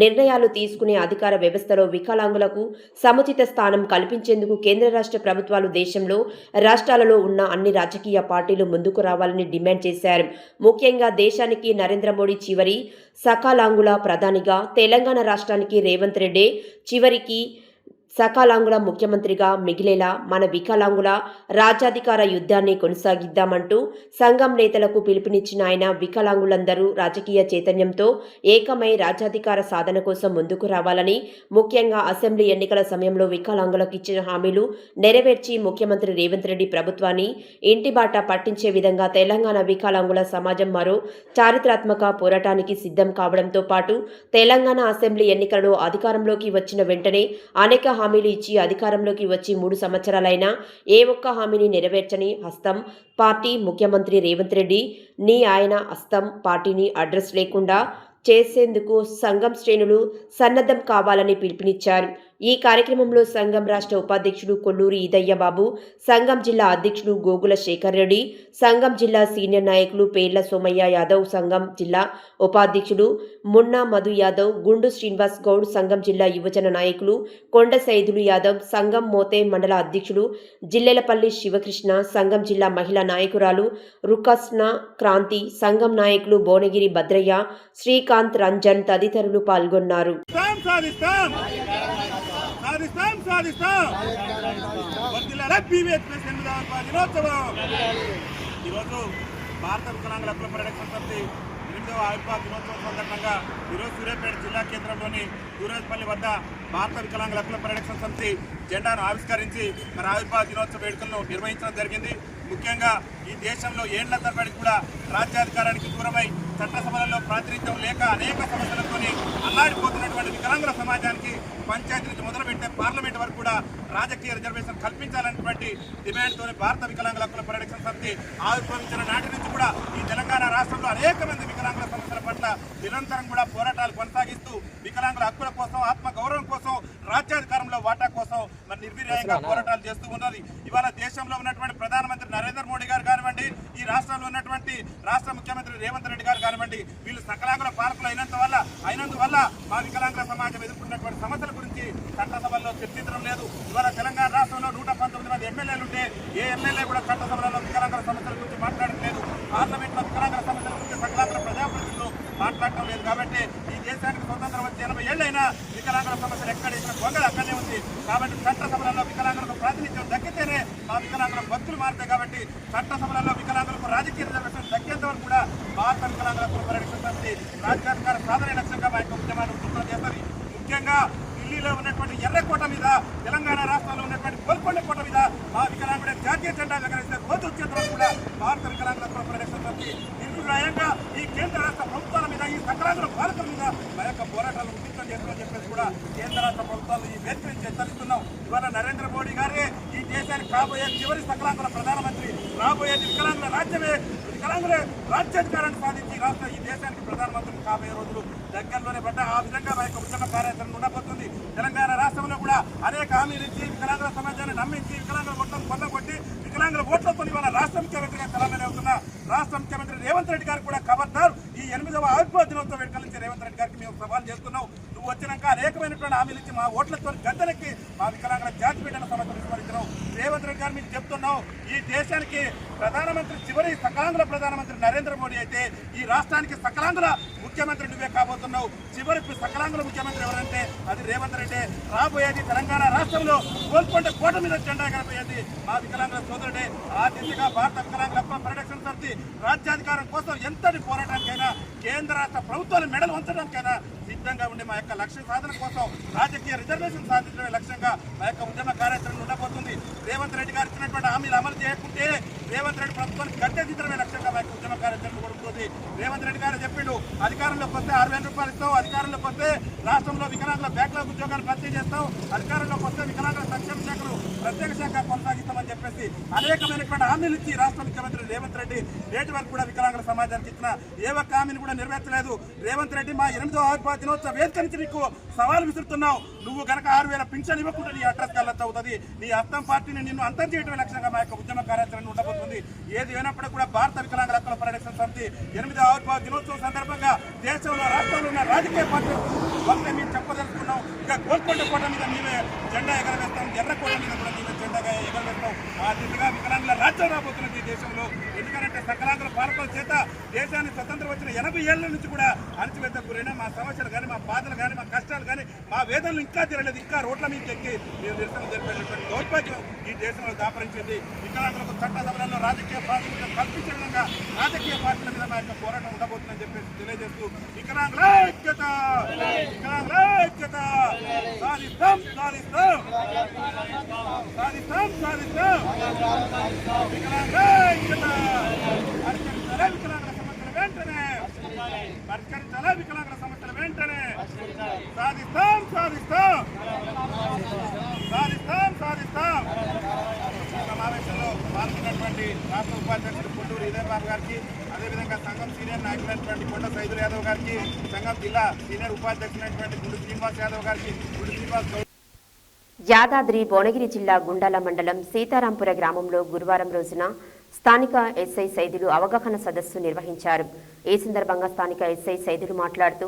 నిర్ణయాలు తీసుకునే అధికార వ్యవస్థలో వికలాంగులకు సముచిత స్థానం కల్పించేందుకు కేంద్ర రాష్ట్ర ప్రభుత్వాలు దేశంలో రాష్ట్రాలలో ఉన్న అన్ని రాజకీయ పార్టీలు ముందుకు రావాలని డిమాండ్ చేశారు. ముఖ్యంగా దేశానికి నరేంద్ర మోడీ చివరి సకలాంగుల ప్రధానిగా, తెలంగాణ రాష్ట్రానికి రేవంత్ రెడ్డి చివరికి సకలాంగుల ముఖ్యమంత్రిగా మిగిలేలా మన వికలాంగుల రాజ్యాధికార యుద్ధాన్ని కొనసాగిద్దామంటూ సంఘం నేతలకు పిలుపునిచ్చిన ఆయన వికలాంగులందరూ రాజకీయ చైతన్యంతో ఏకమై రాజ్యాధికార సాధన కోసం ముందుకు రావాలని, ముఖ్యంగా అసెంబ్లీ ఎన్నికల సమయంలో వికలాంగులకు ఇచ్చిన హామీలు నెరవేర్చి ముఖ్యమంత్రి రేవంత్ రెడ్డి ప్రభుత్వాన్ని ఇంటిబాట పట్టించే విధంగా తెలంగాణ వికలాంగుల సమాజం మరో చారిత్రాత్మక పోరాటానికి సిద్ధం కావడంతో పాటు తెలంగాణ అసెంబ్లీ ఎన్నికలలో అధికారంలోకి వచ్చిన వెంటనే అనేక హామీలు ఇచ్చి అధికారంలోకి వచ్చి 3 సంవత్సరాలైనా ఏ ఒక్క హామీని నెరవేర్చని హస్తం పార్టీ ముఖ్యమంత్రి రేవంత్ రెడ్డి ని ఆయన హస్తం పార్టీని అడ్రస్ లేకుండా చేసేందుకు సంఘం శ్రేణులు సన్నద్ధం కావాలని పిలుపునిచ్చారు. ఈ కార్యక్రమంలో సంఘం రాష్ట్ర ఉపాధ్యక్షుడు కొల్లూరి ఈదయ్య బాబు, సంఘం జిల్లా అధ్యక్షుడు గోగుల శేఖర్ రెడ్డి, సంఘం జిల్లా సీనియర్ నాయకులు పేర్ల సోమయ్య యాదవ్, సంఘం జిల్లా ఉపాధ్యక్షుడు మున్నా మధు యాదవ్, గుండు శ్రీనివాస్ గౌడ్, సంఘం జిల్లా యువజన నాయకులు కొండ సైదులు యాదవ్, సంఘం మోతే మండల అధ్యక్షుడు జిల్లెలపల్లి శివకృష్ణ, సంఘం జిల్లా మహిళా నాయకురాలు రుకస్న క్రాంతి, సంఘం నాయకులు భువనగిరి భద్రయ్య, శ్రీకాంత్, రంజన్ తదితరులు పాల్గొన్నారు. ఈరోజు భారత వికలాంగుల హక్కుల పరిరక్షణ సమితి 8వ ఆవిర్భావ దినోత్సవం సందర్భంగా ఈరోజు సూర్యాపేట జిల్లా కేంద్రంలోని దూరాజ్పల్లి వద్ద భారత వికలాంగుల హక్కుల పరిరక్షణ సమితి జెండాను ఆవిష్కరించి మరి ఆవిర్భావ దినోత్సవ వేడుకలను నిర్వహించడం జరిగింది. ముఖ్యంగా ఈ దేశంలో ఏళ్ల తరబడి కూడా రాజ్యాధికారానికి దూరమై చట్టసభలలో ప్రాతినిధ్యం లేక అనేక సమస్యలతో అల్లాడిపోతున్నటువంటి వికలాంగుల సమాజానికి పంచాయతీ నుంచి మొదలుపెట్టే పార్లమెంట్ వరకు కూడా రాజకీయ రిజర్వేషన్ కల్పించాలనేటువంటి డిమాండ్తో భారత వికలాంగుల హక్కుల పరిరక్షణ సమితి ఆవిర్భవించిన నాటి నుంచి కూడా ఈ తెలంగాణ రాష్ట్రంలో అనేక మంది వికలాంగుల సమస్యల పట్ల నిరంతరం కూడా పోరాటాలు కొనసాగిస్తూ వికలాంగుల హక్కుల కోసం, ఆత్మ గౌరవం కోసం, రాజ్యాధికారంలో వాటా కోసం మరి నిర్వీర్యంగా పోరాటాలు చేస్తూ ఉన్నది. ఇవాళ దేశంలో ఉన్నటువంటి ప్రధానమంత్రి నరేంద్ర మోడీ గారు కానివ్వండి, ఈ రాష్ట్రంలో ఉన్నటువంటి రాష్ట్ర ముఖ్యమంత్రి రేవంత్ రెడ్డి గారు కానివ్వండి, వీళ్ళు సకలాంగుల పాలకులు అయినందువల్ల మా వికలాంగుల సమాజం ఎదుర్కొన్నటువంటి సమస్యల గురించి చట్టసభల్లో చర్చించడం లేదు. ఇవాళ తెలంగాణ రాష్ట్రంలో 119 మంది ఎమ్మెల్యేలు ఉంటే ఏ ఎమ్మెల్యే కూడా చట్టసభలలో వికలాంగుల సమస్యల గురించి మాట్లాడట్లేదు. పార్లమెంట్లో వికలాంగుల సమస్యల గురించి సకలాంగుల ప్రజాప్రతినిధులు మాట్లాడటం లేదు. కాబట్టి ఈ దేశానికి స్వతంత్రం వచ్చి 80 ఏళ్ళైనా వికలాంగుల సమస్యలు ఎక్కడ ఇచ్చిన గొంగళ అక్కడనే ఉంది. కాబట్టి చట్టసభలలో వికలాంగులకు ప్రాతినిధ్యం దక్కితేనే మా వికలాంగుల భక్తులు మారుతాయి. కాబట్టి చట్టసభలలో వికలాంగులకు రాజకీయ రిజర్వేషన్ దక్కేంత వరకు కూడా భారత వికలాంగుల హక్కుల పరిరక్షణ సమితి రాజ్యాధికార సాధన లక్ష్యంగా మా యొక్క ఉద్యమాన్ని ఉధృతం చేస్తుంది. ముఖ్యంగా ఢిల్లీలో ఉన్నటువంటి ఎర్రకోట మీద, తెలంగాణ రాష్ట్రంలో ఉన్నటువంటి గోల్కొండ కోట మీద మా వికలాంగుల జాతీయ జెండా ఎగరేస్తే రోజు వచ్చేంత కూడా భారత వికలాంగుల హక్కుల పరిరక్షణ సమితి నిర్ణయంగా ఈ కేంద్ర రాష్ట్ర ప్రభుత్వాల మీద, ఈ సకలాంగుల పాలకుల మీద మా యొక్క పోరాటాలు ఉధృతం చేస్తామని చెప్పేసి కూడా కేంద్ర రాష్ట్ర ప్రభుత్వాలు ఈ వేదిక నుంచి హెచ్చరిస్తున్నాం. ఇవాళ నరేంద్ర మోడీ గారే ఈ దేశానికి కాబోయే చివరి సకలాంగుల ప్రధానమంత్రి, రాబోయేది వికలాంగుల రాజ్యమే. వికలాంగుల రాజ్యాధికారాన్ని సాధించి రాష్ట్ర ఈ దేశానికి ప్రధానమంత్రి కాబోయే రోజులు దగ్గరలోనే పడ్డ. ఆ విధంగా మా యొక్క ఉద్యమ కార్యాచరణ ఉండబోతుంది. తెలంగాణ రాష్ట్రంలో కూడా అనేక హామీలు ఇచ్చి వికలాంగుల సమాజాన్ని నమ్మించి వికలాంగుల ఓట్లను కొల్లగొట్టి వికలాంగుల ఓట్లతో ఇవాళ రాష్ట్ర ముఖ్యమంత్రిగా తెలంగాణ అవుతున్న రాష్ట్ర ముఖ్యమంత్రి రేవంత్ రెడ్డి గారు కూడా ఖబర్దార్, ఈ ఈ 8వ ఆవిర్భావ దినోత్సవ వేడుకల నుంచి రేవంత్ రెడ్డి గారికి మేము సవాల్ చేస్తున్నాం. నువ్వు వచ్చినాక అనేకమైనటువంటి హామీలు ఇచ్చి మా ఓట్లతో గద్దెనెక్కి మా వికలాంగుల జాతి బిడ్డల సమస్యలు విస్మరించినావు. రేవంత్ రెడ్డి గారు మీకు చెప్తున్నాం, ఈ దేశానికి ప్రధానమంత్రి చివరి సకలాంధ్ర ప్రధానమంత్రి నరేంద్ర మోడీ అయితే ఈ రాష్ట్రానికి సకలాంధ్ర ముఖ్యమంత్రి నువ్వే కాబోతున్నావు. చివరి సకలాంధ్ర ముఖ్యమంత్రి ఎవరంటే అది రేవంత్ రెడ్డి. రాబోయేది తెలంగాణ రాష్ట్రంలో కోల్కొండ కోట మీద జెండా ఎగరబోయేది మా వికలాంగుల సోదరుడే. ఆ దిశగా భారత వికలాంగుల హక్కుల పరిరక్షణ సమితి రాజ్యాధికారం కోసం ఎంతటి పోరాటానికైనా కేంద్ర రాష్ట్ర ప్రభుత్వాలు మెడలు ఉంచడానికైనా సిద్ధంగా ఉండి మా యొక్క లక్ష్య సాధన కోసం రాజకీయ రిజర్వేషన్ సాధించడమే లక్ష్యంగా మా యొక్క ఉద్యమ కార్యాచరణ ఉండబోతుంది. రేవంత్ రెడ్డి గారు ఇచ్చినటువంటి హామీలు అమలు చేయకుంటే రేవంత్ రెడ్డి ప్రభుత్వానికి గద్దె దిద్దడమే లక్ష్యంగా మా యొక్క ఉద్యమ కార్యాచరణ కొడుతుంది. రేవంత్ రెడ్డి గారు చెప్పిండు, అధికారంలోకి వస్తే 6,000 రూపాయలు ఇస్తావు, అధికారంలోకి వస్తే రాష్ట్రంలో వికలాంగుల బ్యాక్లాగ్ ఉద్యోగాలు భర్తీ చేస్తావు, అధికారంలోకి వస్తే వికలాంగుల సంక్షేమ శాఖను ప్రత్యేక శాఖ కొనసాగిస్తామని చెప్పేసి అనేకమైనటువంటి హామీలు ఇచ్చి రాష్ట్ర ముఖ్యమంత్రి రేవంత్ రెడ్డి నేటి వరకు కూడా వికలాంగుల సమాజానికి ఇచ్చిన ఏ ఒక్క హామీని కూడా నెరవేర్చలేదు. రేవంత్ రెడ్డి మా 8వ ఆవిర్భావ దినోత్సవ వేదిక నుంచి నీకు సవాల్ విసురుతున్నావు. నువ్వు గనక 6,000 పింఛన్ ఇవ్వకుండా నీ అడ్రస్ కళ్ళతో అవుతుంది. నీ అస్తం పార్టీని నిన్ను అంతం చేయడమే లక్ష్యంగా మా యొక్క ఉద్యమ కార్యాచరణ ఉండబోతుంది. ఏది అయినప్పటికీ కూడా భారత వికలాంగుల హక్కుల పరిరక్షణ సమితి 8వ ఆవిర్భావ దినోత్సవం సందర్భంగా దేశంలో రాష్ట్రంలో ఉన్న రాజకీయ పార్టీలు ఒకటే మేము చెప్పదలుచుకున్నాం. ఇక గోల్కొండ కోట మీద నీవే జెండా ఎగరవేస్తాం, ఎర్రకోట మీద కూడా నీవే జెండాగా ఎగరవేస్తాం. ఆ దిశగా వికలాంగుల రాజ్యం రాబోతున్నది ఈ దేశంలో. ఎందుకంటే సకలాంగుల పాలకుల చేత దేశాన్ని స్వతంత్రం వచ్చిన 80 ఏళ్ల నుంచి కూడా అణచివేత గురైన మా సమస్యలు కానీ, మా బాధలు కానీ, మా కష్టాలు కానీ, మా వేదనలు ఇంకా తీరలేదు. ఇంకా రోడ్ల మీద ఎక్కి మేము నిరసన జరిపేటటువంటి దౌర్భాగ్యం ఈ దేశంలో దాపరించింది. వికలాంగులకు చట్ట సభలలో రాజకీయ ప్రాతినిధ్యం కల్పించే విధంగా రాజకీయ పార్టీల మీద మా యొక్క పోరాటం ఉండబోతుందని చెప్పేసి తెలియజేస్తూ వికలాంగుల ఐక్యత, వికలాంగుల ఐక్యత సాధిస్తాం, సాధిస్తాం, సాధిస్తాం, సాధిస్తాం. వికలాంగుల ఐక్యత పరిష్కరించాలా వికలాంగుల సమస్యలు వెంటనే, పరిష్కరించాలా వికలాంగుల సమస్యలు వెంటనే. సాధిస్తాం, సాధిస్తాం, సాధిస్తాం, సాధిస్తాం. సమావేశంలో పాల్గొన్నటువంటి రాష్ట్ర ఉపాధ్యక్షుడు పుట్టూరు ఇదే బాబు గారికి, అదేవిధంగా సంఘం సీనియర్ నాయకులైనటువంటి కొండ సైదుల్ యాదవ్ గారికి, సంఘం జిల్లా సీనియర్ ఉపాధ్యక్షులైనటువంటి గుండు శ్రీనివాస్ యాదవ్ గారికి, గుండు శ్రీనివాస్ యాదాద్రి భువనగిరి జిల్లా గుండాల మండలం సీతారాంపుర గ్రామంలో గురువారం రోజున స్థానిక ఎస్ఐ సైదులు అవగాహన సదస్సు నిర్వహించారు. ఈ సందర్భంగా స్థానిక ఎస్ఐ సైదులు మాట్లాడుతూ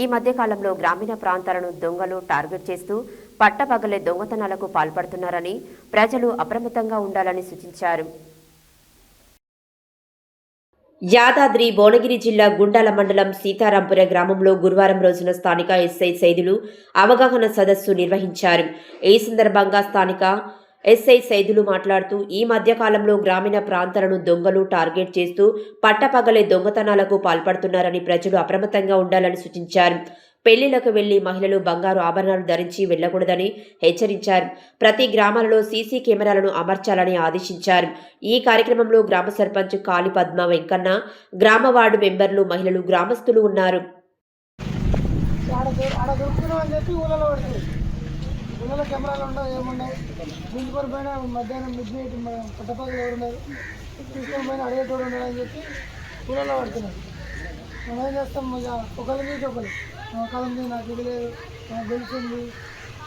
ఈ మధ్యకాలంలో గ్రామీణ ప్రాంతాలను దొంగలు టార్గెట్ చేస్తూ పట్టపగలే దొంగతనాలకు పాల్పడుతున్నారని ప్రజలు అప్రమత్తంగా ఉండాలని సూచించారు. యాదాద్రి భువనగిరి జిల్లా గుండాల మండలం సీతారాంపుర గ్రామంలో గురువారం రోజున స్థానిక ఎస్ఐ సైదులు అవగాహన సదస్సు నిర్వహించారు. ఈ సందర్భంగా స్థానిక ఎస్ఐ సైదులు మాట్లాడుతూ ఈ మధ్యకాలంలో గ్రామీణ ప్రాంతాలను దొంగలు టార్గెట్ చేస్తూ పట్టపగలే దొంగతనాలకు పాల్పడుతున్నారని ప్రజలు అప్రమత్తంగా ఉండాలని సూచించారు. పెళ్లిలకు వెళ్లి మహిళలు బంగారు ఆభరణాలు ధరించి వెళ్లకూడదని హెచ్చరించారు. ప్రతి గ్రామాలలో సీసీ కెమెరాలను అమర్చాలని ఆదేశించారు. ఈ కార్యక్రమంలో గ్రామ సర్పంచ్ కాళీ పద్మ వెంకన్న, గ్రామ వార్డు మెంబర్లు, మహిళలు, గ్రామస్తులు ఉన్నారు. ఊళ్ళో కెమెరాలు ఉండవు, ఏముండవు. తీసుకొని పోయినా మధ్యాహ్నం మిడ్ నైట్ పట్టపక్కలు ఎవరు ఉన్నారు, తీసుకొని పోయినా అడిగేటోడు ఉన్నాడు అని చెప్పి ఊళ్ళో పడుతున్నారు. మనం ఏం చేస్తాం, ఇక ఒకరి మీద ఒకరు ఒకరి నాకు ఇది లేదు, నాకు గెలిచింది,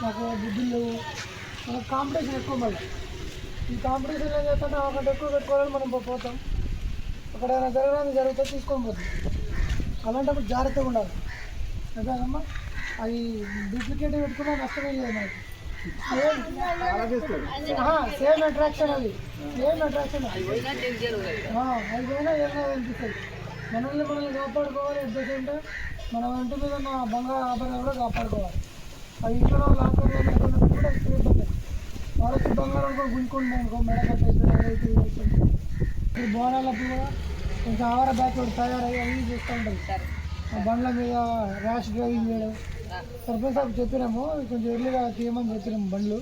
నాకు బుద్ధులు లేవు, మనకు కాంపిటీషన్ ఎక్కువ. మళ్ళీ ఈ కాంపిటీషన్ ఏం చేస్తుంటే ఒకటి ఎక్కువ పెట్టుకోవాలని మనం పోతాం. అక్కడ ఏమైనా జరగడానికి జరిగితే తీసుకొని పోతాం. అలాంటప్పుడు జాగ్రత్తగా ఉండాలి. అదేనమ్మా, అవి డూప్లికేట్ పెట్టుకున్నా నష్టమే లేదు మనకి. సేమ్ అట్రాక్షన్, అది సేమ్ అట్రాక్షన్. అది పోయినా ఏమైనా అనిపిస్తుంది. మనల్ని కాపాడుకోవాలి. ఎందుకంటే మన ఇంటి మీద ఉన్న బంగారు ఆభరణాలు కూడా కాపాడుకోవాలి. అవి ఇంట్లో లాక్డౌన్లో కూడా ఇబ్బంది. వాళ్ళకి బంగారం కూడా గుంజుకుంటున్నాను మెడ కట్టేసి ఈ బోనాలప్పుడు కూడా కొంచెం ఆహార బ్యాచ్ తయారయ్యి అవి చేస్తూ ఉంటాయి. ఆ బండ్ల మీద ర్యాష్ డ్రైవింగ్ చేయడం. సర్పంచ్ సాబ్ చెప్పినాము, కొంచెం ఎర్లీగా తీయమని చెప్పినాము బండ్లు.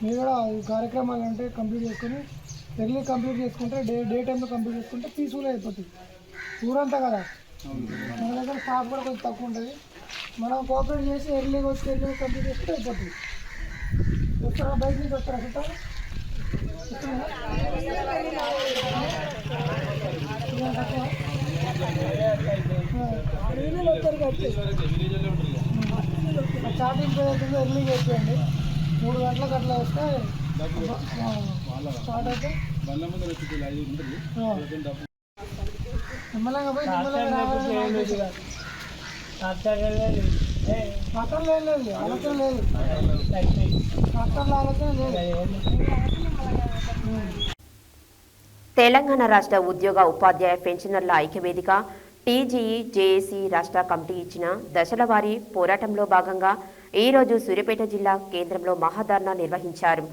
మీరు కూడా ఈ కార్యక్రమాలు అంటే కంప్లీట్ చేసుకుని ఎర్లీ కంప్లీట్ చేసుకుంటే డే టైంలో కంప్లీట్ చేసుకుంటే పీస్ఫుల్గా అయిపోతుంది. ఊరంతా కదా, మన దగ్గర స్టాఫ్ కూడా కొంచెం తక్కువ ఉంటుంది. మనం కోఆపరేట్ చేసి ఎర్లీగా వచ్చి ఎర్లీగా కంప్లీట్ చేస్తే అయిపోతుంది. వస్తారా బయట నుంచి వస్తారా చుట్టాలు? స్టార్టింగ్ అవుతుందో ఎర్లీగా వచ్చేయండి. 3 గంటలకు అట్లా వస్తే స్టార్ట్ అయితే నిమ్మలంగా పోయి నిమ్మలంగా రావాలని పట్టణంలో ఏం లేదు, ఆలోచన లేదు, పట్టణంలో ఆలోచన లేదు. తెలంగాణ రాష్ట్ర ఉద్యోగ ఉపాధ్యాయ పెన్షనర్ల ఐక్యవేదిక టీజీఈ జేఏసీ రాష్ట్ర కమిటీ ఇచ్చిన దశల వారీ పోరాటంలో భాగంగా ఈరోజు సూర్యాపేట జిల్లా కేంద్రంలో మహాధర్నా నిర్వహించారు.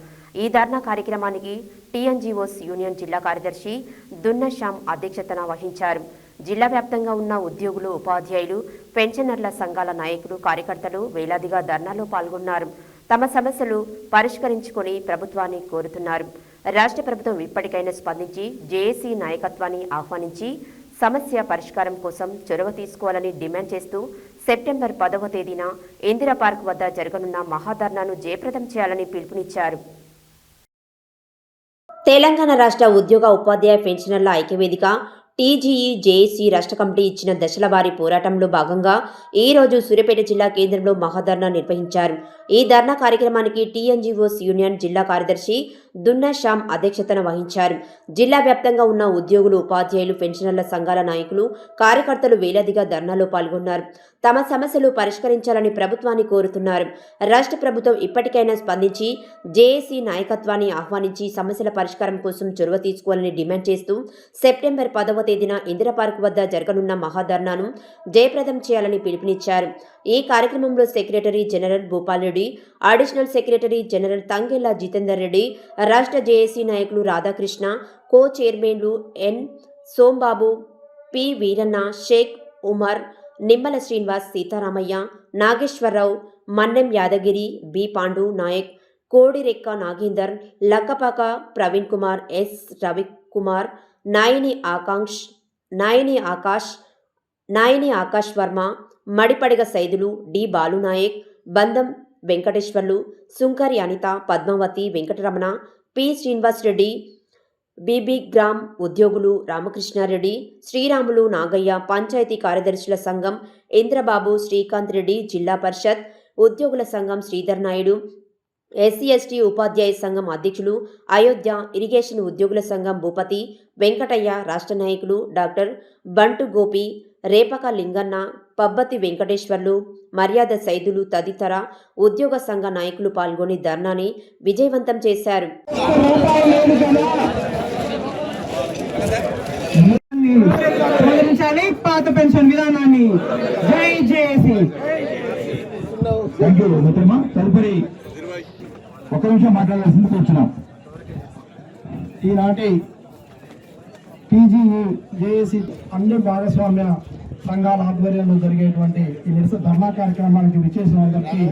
ఈ ధర్నా కార్యక్రమానికి టీఎన్జీఓస్ యూనియన్ జిల్లా కార్యదర్శి దున్న శ్యామ్ అధ్యక్షతన వహించారు. జిల్లా వ్యాప్తంగా ఉన్న ఉద్యోగులు, ఉపాధ్యాయులు, పెన్షనర్ల సంఘాల నాయకులు, కార్యకర్తలు వేలాదిగా ధర్నాలో పాల్గొన్నారు. తమ సమస్యలు పరిష్కరించుకొని ప్రభుత్వాన్ని కోరుతున్నారు. రాష్ట్ర ప్రభుత్వం ఇప్పటికైనా స్పందించి జేఏసీ నాయకత్వాన్ని ఆహ్వానించి సమస్య పరిష్కారం కోసం చొరవ తీసుకోవాలని డిమాండ్ చేస్తూ సెప్టెంబర్ 10వ తేదీన ఇందిరా పార్క్ వద్ద జరగనున్న మహాధర్నాను జయప్రదం చేయాలని పిలుపునిచ్చారు. తెలంగాణ రాష్ట్ర ఉద్యోగ ఉపాధ్యాయ పెన్షనర్ల ఐక్యవేదిక టీజీఈ జేఏసీ రాష్ట్ర కమిటీ ఇచ్చిన దశల వారీ పోరాటంలో భాగంగా ఈరోజు సూర్యాపేట జిల్లా కేంద్రంలో మహాధర్నా నిర్వహించారు. ఈ ధర్నా కార్యక్రమానికి టీఎన్జీఓస్ యూనియన్ జిల్లా కార్యదర్శి దున్నా శ్యామ్ అధ్యక్షతన వహించారు. జిల్లా వ్యాప్తంగా ఉన్న ఉద్యోగులు, ఉపాధ్యాయులు, పెన్షనర్ల సంఘాల నాయకులు, కార్యకర్తలు వేలాదిగా ధర్నాలో పాల్గొన్నారు. తమ సమస్యలు పరిష్కరించాలని ప్రభుత్వాన్ని కోరుతున్నారు. రాష్ట్ర ప్రభుత్వం ఇప్పటికైనా స్పందించి జేఏసీ నాయకత్వాన్ని ఆహ్వానించి సమస్యల పరిష్కారం కోసం చొరవ తీసుకోవాలని డిమాండ్ చేస్తూ సెప్టెంబర్ 10వ తేదీన ఇందిరా పార్క్ వద్ద జరగనున్న మహాధర్నాను జయప్రదం చేయాలని పిలుపునిచ్చారు. ఈ కార్యక్రమంలో secretary general Bhupal Reddy, additional secretary general Tangella Jitender Reddy, రాష్ట్ర జేఏసీ నాయకులు రాధాకృష్ణ, కో చైర్మన్లు N Sombabu, P Veeranna, Sheikh Umar, Nimmala Srinivas, Sitaramayya, Nageswararao, Mannem Yadagiri, B Pandu Naik, Kodirekka Nagender, Lakkapaka Praveen Kumar, S Ravikumar, Nayani Akash Varma, Madipadiga Saidulu, D Balunaik, Bandam Venkateswarlu, Sunkari Anitha, Padmavathi, Venkataramana, P Srinivas Reddy, బీబీ గ్రామ్ ఉద్యోగులు రామకృష్ణారెడ్డి, శ్రీరాములు, నాగయ్య, పంచాయతీ కార్యదర్శుల సంఘం ఇంద్రబాబు, శ్రీకాంత్ రెడ్డి, జిల్లా పరిషత్ ఉద్యోగుల సంఘం శ్రీధర్ నాయుడు, ఎస్సీ/ఎస్టీ ఉపాధ్యాయ సంఘం అధ్యక్షులు అయోధ్య, ఇరిగేషన్ ఉద్యోగుల సంఘం భూపతి, వెంకటయ్య, రాష్ట్ర నాయకులు డాక్టర్ బంటు గోపి, రేపక లింగన్న, పబ్బతి వెంకటేశ్వర్లు, మర్యాద సైదులు తదితర ఉద్యోగ సంఘ నాయకులు పాల్గొని ధర్నాని విజయవంతం చేశారు. పాత పెన్షన్ విధానాన్ని జై జేఏసీ. తదుపరి ఒక నిమిషం మాట్లాడాల్సింది కూర్చున్నాం. ఈనాటి టీజీఈ జేఏసీ అన్ని భాగస్వామ్య సంఘాల ఆధ్వర్యంలో జరిగేటువంటి ఈ నిరసన ధర్నా కార్యక్రమానికి విచ్చేసిన అందరికీ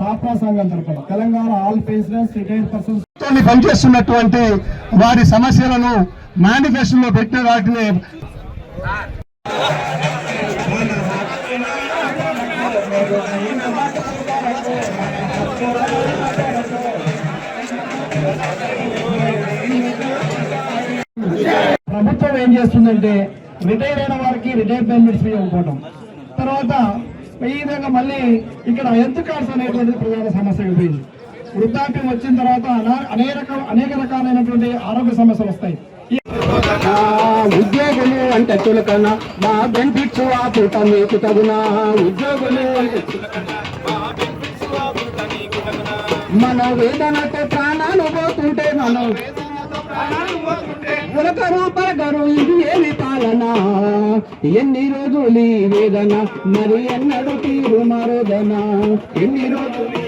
పాపా సంఘం తరఫున Telangana all pensioners retired persons పనిచేస్తున్నటువంటి వారి సమస్యలను మేనిఫెస్టోలో పెట్టిన వాటిని ప్రభుత్వం ఏం చేస్తుందంటే రిటైర్ అయిన వారికి రిటైర్ బెనిఫిట్స్ ఇవ్వకపోవడం, తర్వాత ఈ విధంగా మళ్ళీ ఇక్కడ హెల్త్ కార్డ్స్ అనేటువంటి ప్రధాన సమస్య అయిపోయింది. వృద్ధాప్యం వచ్చిన తర్వాత అనేక రకాలైనటువంటి ఆరోగ్య సమస్యలు వస్తాయి. ఉద్యోగులు అంటే చులకనా మా బెనిఫిట్స్ ఆపుట మీకు తగునా, ఉద్యోగులు మన వేదనతో ప్రాణాలు పోతుంటే మనం ఉలకరు పలకరు ఇది ఏమి పాలన, ఎన్ని రోజులు ఈ వేదన మరి ఎన్నడు తీరు మరోదన, ఎన్ని రోజులు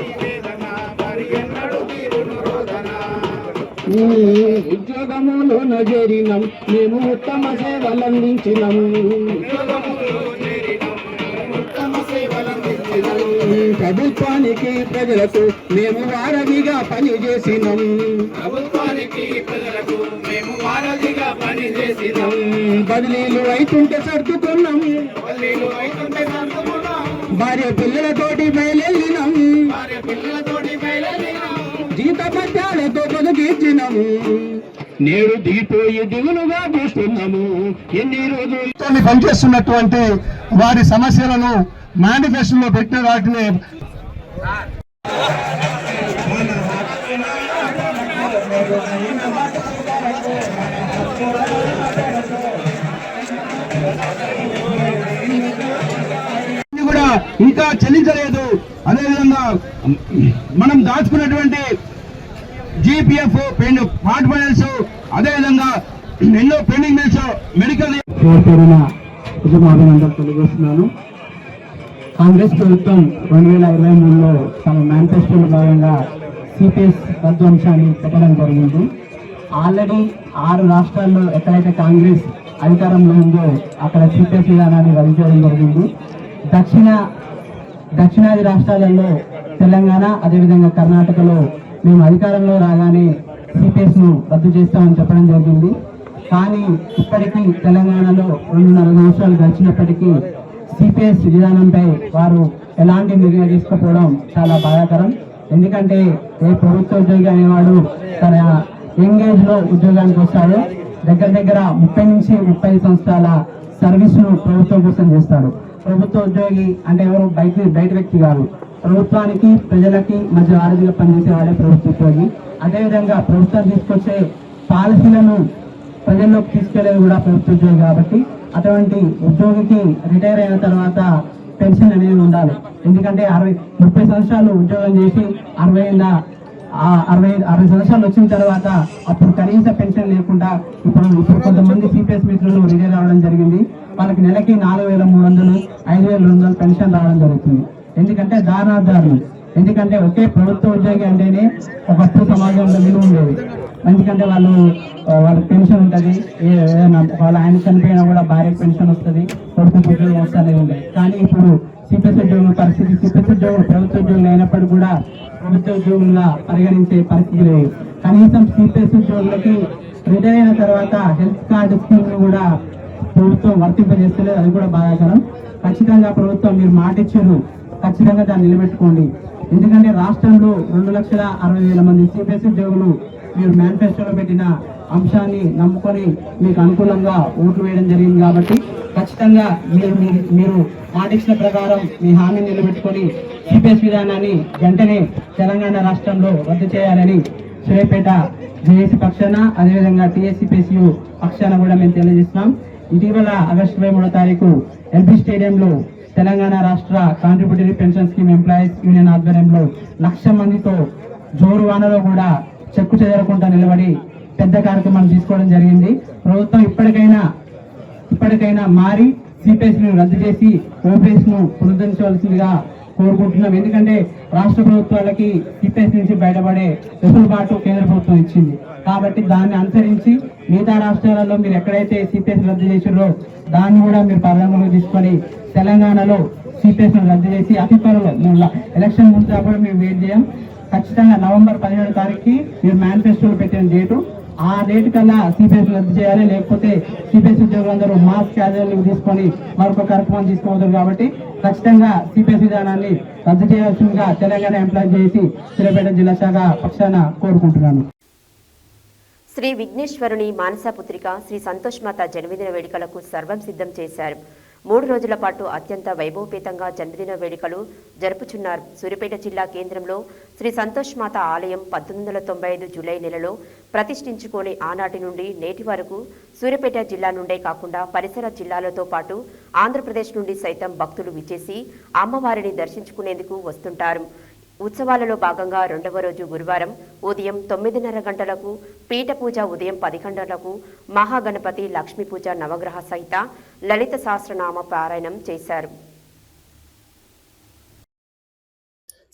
ఉద్యోగములోన చేరినాం మేము ఉత్తమ సేవలందించినాం, ప్రభుత్వానికి ప్రజలకు మేము వారధిగా పనిచేసినాం, బదిలీలు అయితుంటే సర్దుకున్నాం, భార్య పిల్లలతోటి బయలుదేరినాం, జీతపత్యాలతో బతుకిచ్చినాము, నేడు దిగిపోయి దిగులుగా చూస్తున్నాము. ఎన్ని రోజులు పనిచేస్తున్నటువంటి వారి సమస్యలను మేనిఫెస్టోలో పెట్టిన వాటిని కూడా ఇంకా చెల్లించలేదు. అదేవిధంగా మనం దాచుకున్నటువంటి GPF పార్ట్ ఫైనాన్స్, అదేవిధంగా ఎన్నో పెండింగ్ బిల్స్, మెడికల్ అభినందనలు తెలియజేస్తున్నాను. కాంగ్రెస్ ప్రభుత్వం 2023లో తమ మేనిఫెస్టోలో భాగంగా CPS రద్దు అంశాన్ని పెట్టడం జరిగింది. ఆల్రెడీ 6 రాష్ట్రాల్లో ఎక్కడైతే కాంగ్రెస్ అధికారంలో ఉందో అక్కడ CPS విధానాన్ని రద్దు చేయడం జరిగింది. దక్షిణాది రాష్ట్రాలలో తెలంగాణ, అదేవిధంగా కర్ణాటకలో మేము అధికారంలో రాగానే CPS ను రద్దు చేస్తామని చెప్పడం జరిగింది. కానీ ఇప్పటికీ తెలంగాణలో 2.5 సంవత్సరాలు గడిచినప్పటికీ CPS విధానంపై వారు ఎలాంటి నిర్ణయం తీసుకోకపోవడం చాలా బాధాకరం. ఎందుకంటే ఏ ప్రభుత్వ ఉద్యోగి అనేవాడు తన యంగ్ ఏజ్ లో ఉద్యోగానికి వస్తాడు. దగ్గర 30 నుంచి 35 సంవత్సరాల సర్వీస్ ను ప్రభుత్వం కోసం చేస్తాడు. ప్రభుత్వ ఉద్యోగి అంటే ఎవరు బయట వ్యక్తి కాదు. ప్రభుత్వానికి ప్రజలకి మధ్య ఆరోగ్యంగా పనిచేసే వాడే ప్రభుత్వ ఉద్యోగి. అదేవిధంగా ప్రభుత్వం తీసుకొచ్చే పాలసీలను ప్రజల్లోకి తీసుకెళ్లేది కూడా ప్రభుత్వ ఉద్యోగి. కాబట్టి అటువంటి ఉద్యోగికి రిటైర్ అయిన తర్వాత పెన్షన్ అనేది ఉండాలి. ఎందుకంటే 30 సంవత్సరాలు ఉద్యోగం చేసి 60 సంవత్సరాలు వచ్చిన తర్వాత అప్పుడు కనీస పెన్షన్ లేకుండా ఇప్పుడు కొంతమంది CPS మిత్రులు రిటైర్ అవ్వడం జరిగింది. వాళ్ళకి నెలకి 4,300, 5,200 పెన్షన్ రావడం జరుగుతుంది. ఎందుకంటే దారుణాదారులు. ఎందుకంటే ఒకే ప్రభుత్వ ఉద్యోగి అంటేనే ఒకప్పుడు సమాజంలో విలువ ఉండేది. ఎందుకంటే వాళ్ళ పెన్షన్ ఉంటుంది, వాళ్ళ ఆయన చనిపోయినా కూడా భార్యకు పెన్షన్ వస్తుంది, కొడుకు ఉద్యోగం వస్తుంది ఉండేది. కానీ ఇప్పుడు CPS ఉద్యోగుల పరిస్థితి, CPS ఉద్యోగులు ప్రభుత్వ ఉద్యోగులు అయినప్పటికీ కూడా ప్రభుత్వ ఉద్యోగులుగా పరిగణించే పరిస్థితి లేదు. కనీసం CPS ఉద్యోగులకి రిటైర్ అయిన తర్వాత హెల్త్ కార్డు స్కీమ్ ను కూడా ప్రభుత్వం వర్తింపజేస్తలేదు. అది కూడా బాధాకరం. ఖచ్చితంగా ప్రభుత్వం మీరు మాట ఇచ్చారు, ఖచ్చితంగా దాన్ని నిలబెట్టుకోండి. ఎందుకంటే రాష్ట్రంలో 2,60,000 మంది CPS ఉద్యోగులు మీరు మేనిఫెస్టోలో పెట్టిన అంశాన్ని నమ్ముకొని మీకు అనుకూలంగా ఓట్లు వేయడం జరిగింది. కాబట్టి ఖచ్చితంగా మీరు మాట ఇచ్చిన ప్రకారం మీ హామీని నిలబెట్టుకొని CPS విధానాన్ని వెంటనే తెలంగాణ రాష్ట్రంలో రద్దు చేయాలని సూర్యాపేట జేఏసీ పక్షాన, అదేవిధంగా TSCPSU పక్షాన కూడా మేము తెలియజేస్తున్నాం. ఇటీవల ఆగస్టు 23వ తారీఖు LB స్టేడియంలో తెలంగాణ రాష్ట్ర contributory pension scheme employees union ఆధ్వర్యంలో 1,00,000 మందితో జోరు వానలో కూడా చెక్కు చెదరకుండా నిలబడి పెద్ద కార్యక్రమాన్ని తీసుకోవడం జరిగింది. ప్రభుత్వం ఇప్పటికైనా మారి CPS ను రద్దు చేసి OPS ను పునరుద్ధరించవలసిందిగా కోరుకుంటున్నాం. ఎందుకంటే రాష్ట్ర ప్రభుత్వాలకి CPS నుంచి బయటపడే వెసులుబాటు కేంద్ర ప్రభుత్వం ఇచ్చింది. కాబట్టి దాన్ని అనుసరించి మిగతా రాష్ట్రాలలో మీరు ఎక్కడైతే CPS రద్దు చేసారో దాన్ని కూడా మీరు పరిగణలోకి తీసుకొని తెలంగాణలో CPS ను రద్దు చేసి అతి త్వరలో ఎలక్షన్ ముందు కూడా మేము వెయిట్ చేయం. ఖచ్చితంగా నవంబర్ 17వ తారీఖుకి మీరు మేనిఫెస్టోలో పెట్టిన డేటు, ఆ డేట్ కల్లా CPS రద్దు చేయాలి. లేకపోతే CPS ఉద్యోగులందరూ మాస్ క్యాజువల్ తీసుకొని మరొక కార్యక్రమం తీసుకోవద్దు. కాబట్టి ఖచ్చితంగా CPS విధానాన్ని రద్దు చేయాల్సిందిగా తెలంగాణ ఎంప్లాయ్ చేసి సూర్యాపేట జిల్లా శాఖ పక్షాన కోరుకుంటున్నాను. శ్రీ విఘ్నేశ్వరుని మానసపుత్రిక శ్రీ సంతోష్మాత జన్మదిన వేడుకలకు సర్వం సిద్ధం చేశారు. 3 రోజుల పాటు అత్యంత వైభవపేతంగా జన్మదిన వేడుకలు జరుపుచున్నారు. సూర్యాపేట జిల్లా కేంద్రంలో శ్రీ సంతోష్మాత ఆలయం 1995 జూలై నెలలో ప్రతిష్ఠించుకొని ఆనాటి నుండి నేటి వరకు సూర్యాపేట జిల్లా నుండే కాకుండా పరిసర జిల్లాలతో పాటు ఆంధ్రప్రదేశ్ నుండి సైతం భక్తులు విచ్చేసి అమ్మవారిని దర్శించుకునేందుకు వస్తుంటారు. ఉత్సవాలలో భాగంగా 2వ రోజు గురువారం ఉదయం 9:30 గంటలకు పీఠ పూజ, ఉదయం 10 గంటలకు మహాగణపతి, లక్ష్మీ పూజ, నవగ్రహ సహిత లలిత సహస్రనామ పారాయణం చేశారు.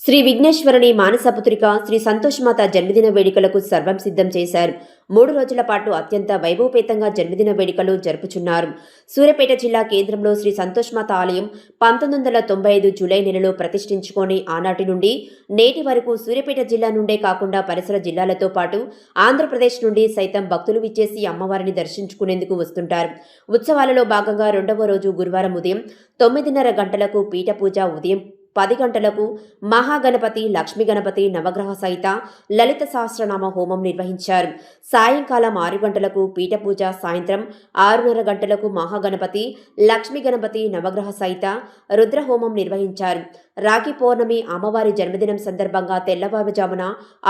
శ్రీ విఘ్నేశ్వరుని మానసపుత్రిక శ్రీ సంతోష్మాత జన్మదిన వేడుకలకు సర్వం సిద్ధం చేశారు. 3 రోజుల పాటు అత్యంత వైభవపేతంగా జన్మదిన వేడుకలు జరుపుచున్నారు. సూర్యాపేట జిల్లా కేంద్రంలో శ్రీ సంతోష్మాత ఆలయం 1995 జూలై నెలలో ప్రతిష్ఠించుకొని ఆనాటి నుండి నేటి వరకు సూర్యాపేట జిల్లా నుండే కాకుండా పరిసర జిల్లాలతో పాటు ఆంధ్రప్రదేశ్ నుండి సైతం భక్తులు విచ్చేసి అమ్మవారిని దర్శించుకునేందుకు వస్తుంటారు. ఉత్సవాలలో భాగంగా 2వ రోజు గురువారం ఉదయం 9:30 గంటలకు పీఠ పూజ, ఉదయం 10 గంటలకు మహాగణపతి, లక్ష్మీ గణపతి, నవగ్రహ సహిత లలిత సహస్రనామ హోమం నిర్వహించారు. సాయంకాలం 6 గంటలకు పీఠ పూజ, సాయంత్రం 6:30 గంటలకు మహాగణపతి, లక్ష్మీ గణపతి, నవగ్రహ సహిత రుద్రహోమం నిర్వహించారు. రాఖీ పౌర్ణమి అమ్మవారి జన్మదినం సందర్భంగా తెల్లవారుజామున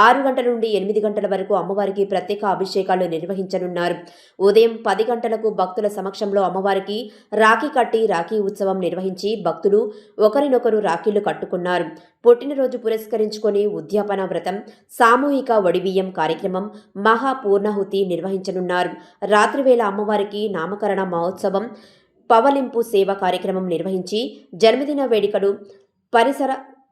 6 గంటల నుండి 8 గంటల వరకు అమ్మవారికి ప్రత్యేక అభిషేకాలు నిర్వహించనున్నారు. ఉదయం 10 గంటలకు భక్తుల సమక్షంలో అమ్మవారికి రాఖీ కట్టి రాఖీ ఉత్సవం నిర్వహించి భక్తులు ఒకరినొకరు రాఖీలు కట్టుకున్నారు. పుట్టినరోజు పురస్కరించుకొని ఉద్యాపన వ్రతం, సామూహిక వడిబియ్యం కార్యక్రమం, మహాపూర్ణాహుతి నిర్వహించనున్నారు. రాత్రివేళ అమ్మవారికి నామకరణ మహోత్సవం, పవలింపు సేవ కార్యక్రమం నిర్వహించి జన్మదిన వేడుకలు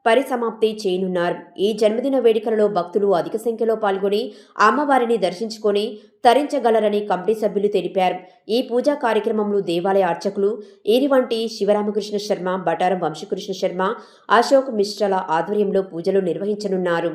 పరిసమాప్తి చేయనున్నారు. ఈ జన్మదిన వేడుకలలో భక్తులు అధిక సంఖ్యలో పాల్గొని అమ్మవారిని దర్శించుకొని తరించగలరని కమిటీ సభ్యులు తెలిపారు. ఈ పూజా కార్యక్రమంలో దేవాలయ అర్చకులు ఈరివంటి శివరామకృష్ణ శర్మ, బటారం వంశీకృష్ణ శర్మ, అశోక్ మిశ్రల ఆధ్వర్యంలో పూజలు నిర్వహించనున్నారు.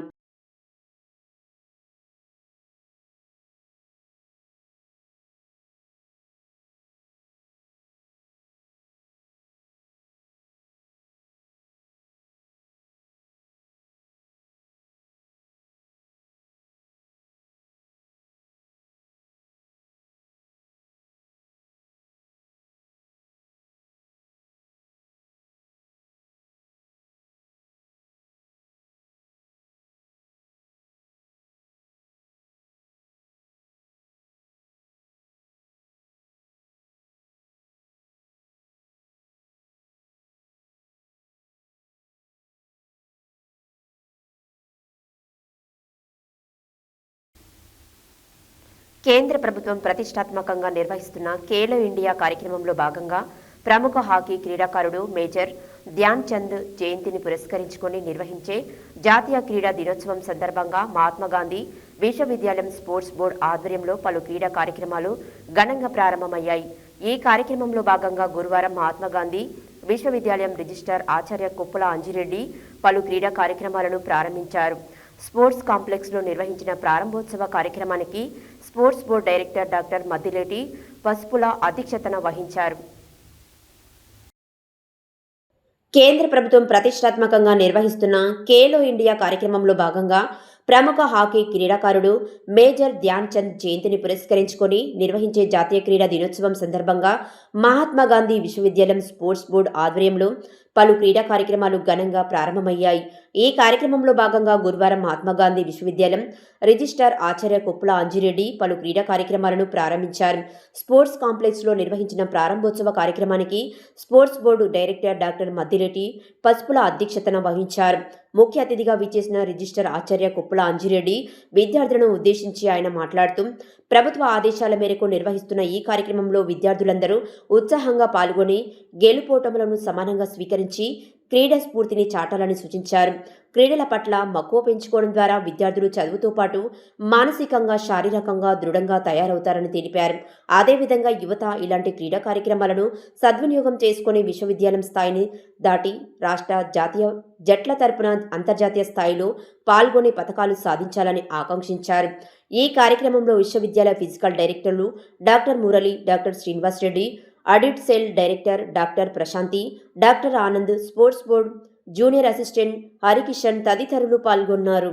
కేంద్ర ప్రభుత్వం ప్రతిష్టాత్మకంగా నిర్వహిస్తున్న ఖేలో ఇండియా కార్యక్రమంలో భాగంగా ప్రముఖ హాకీ క్రీడాకారుడు మేజర్ ధ్యాన్ చంద్ జయంతిని పురస్కరించుకొని నిర్వహించే జాతీయ క్రీడా దినోత్సవం సందర్భంగా మహాత్మాగాంధీ విశ్వవిద్యాలయం స్పోర్ట్స్ బోర్డు ఆధ్వర్యంలో పలు క్రీడా కార్యక్రమాలు ఘనంగా ప్రారంభమయ్యాయి. ఈ కార్యక్రమంలో భాగంగా గురువారం మహాత్మాగాంధీ విశ్వవిద్యాలయం రిజిస్ట్రార్ ఆచార్య కొప్పుల అంజిరెడ్డి పలు క్రీడా కార్యక్రమాలను ప్రారంభించారు. స్పోర్ట్స్ కాంప్లెక్స్లో నిర్వహించిన ప్రారంభోత్సవ కార్యక్రమానికి sports board director doctor Maddileti Pasupula అధ్యక్షతన వహించారు. కేంద్ర ప్రభుత్వం ప్రతిష్టాత్మకంగా నిర్వహిస్తున్న ఖేలో ఇండియా కార్యక్రమంలో భాగంగా ప్రముఖ హాకీ క్రీడాకారుడు మేజర్ ధ్యాన్ చంద్ జయంతిని పురస్కరించుకొని నిర్వహించే జాతీయ క్రీడా దినోత్సవం సందర్భంగా మహాత్మాగాంధీ విశ్వవిద్యాలయం స్పోర్ట్స్ బోర్డు ఆధ్వర్యంలో పలు క్రీడా కార్యక్రమాలు ఘనంగా ప్రారంభమయ్యాయి. ఈ కార్యక్రమంలో భాగంగా గురువారం మహాత్మాగాంధీ విశ్వవిద్యాలయం రిజిస్ట్రార్ ఆచార్య కొప్పుల అంజిరెడ్డి పలు క్రీడా కార్యక్రమాలను ప్రారంభించారు. స్పోర్ట్స్ కాంప్లెక్స్లో నిర్వహించిన ప్రారంభోత్సవ కార్యక్రమానికి sports board director doctor Maddileti Pasupula అధ్యక్షతన వహించారు. ముఖ్య అతిథిగా విచ్చేసిన రిజిస్ట్రార్ ఆచార్య కొప్పుల అంజిరెడ్డి విద్యార్థులను ఉద్దేశించి ఆయన మాట్లాడుతూ ప్రభుత్వ ఆదేశాల మేరకు నిర్వహిస్తున్న ఈ కార్యక్రమంలో విద్యార్థులందరూ ఉత్సాహంగా పాల్గొని గెలుపోటములను సమానంగా స్వీకరించి క్రీడా స్ఫూర్తిని చాటాలని సూచించారు. క్రీడల పట్ల మక్కువ పెంచుకోవడం ద్వారా విద్యార్థులు చదువుతో పాటు మానసికంగా, శారీరకంగా దృఢంగా తయారవుతారని తెలిపారు. అదేవిధంగా యువత ఇలాంటి క్రీడా కార్యక్రమాలను సద్వినియోగం చేసుకుని విశ్వవిద్యాలయం స్థాయిని దాటి రాష్ట్ర, జాతీయ జట్ల తరపున అంతర్జాతీయ స్థాయిలో పాల్గొని పతకాలు సాధించాలని ఆకాంక్షించారు. ఈ కార్యక్రమంలో విశ్వవిద్యాలయ ఫిజికల్ డైరెక్టర్లు doctor Murali, doctor Srinivas Reddy, audit cell director doctor Prashanthi, doctor Anand, sports board junior assistant Harikishan తదితరులు పాల్గొన్నారు.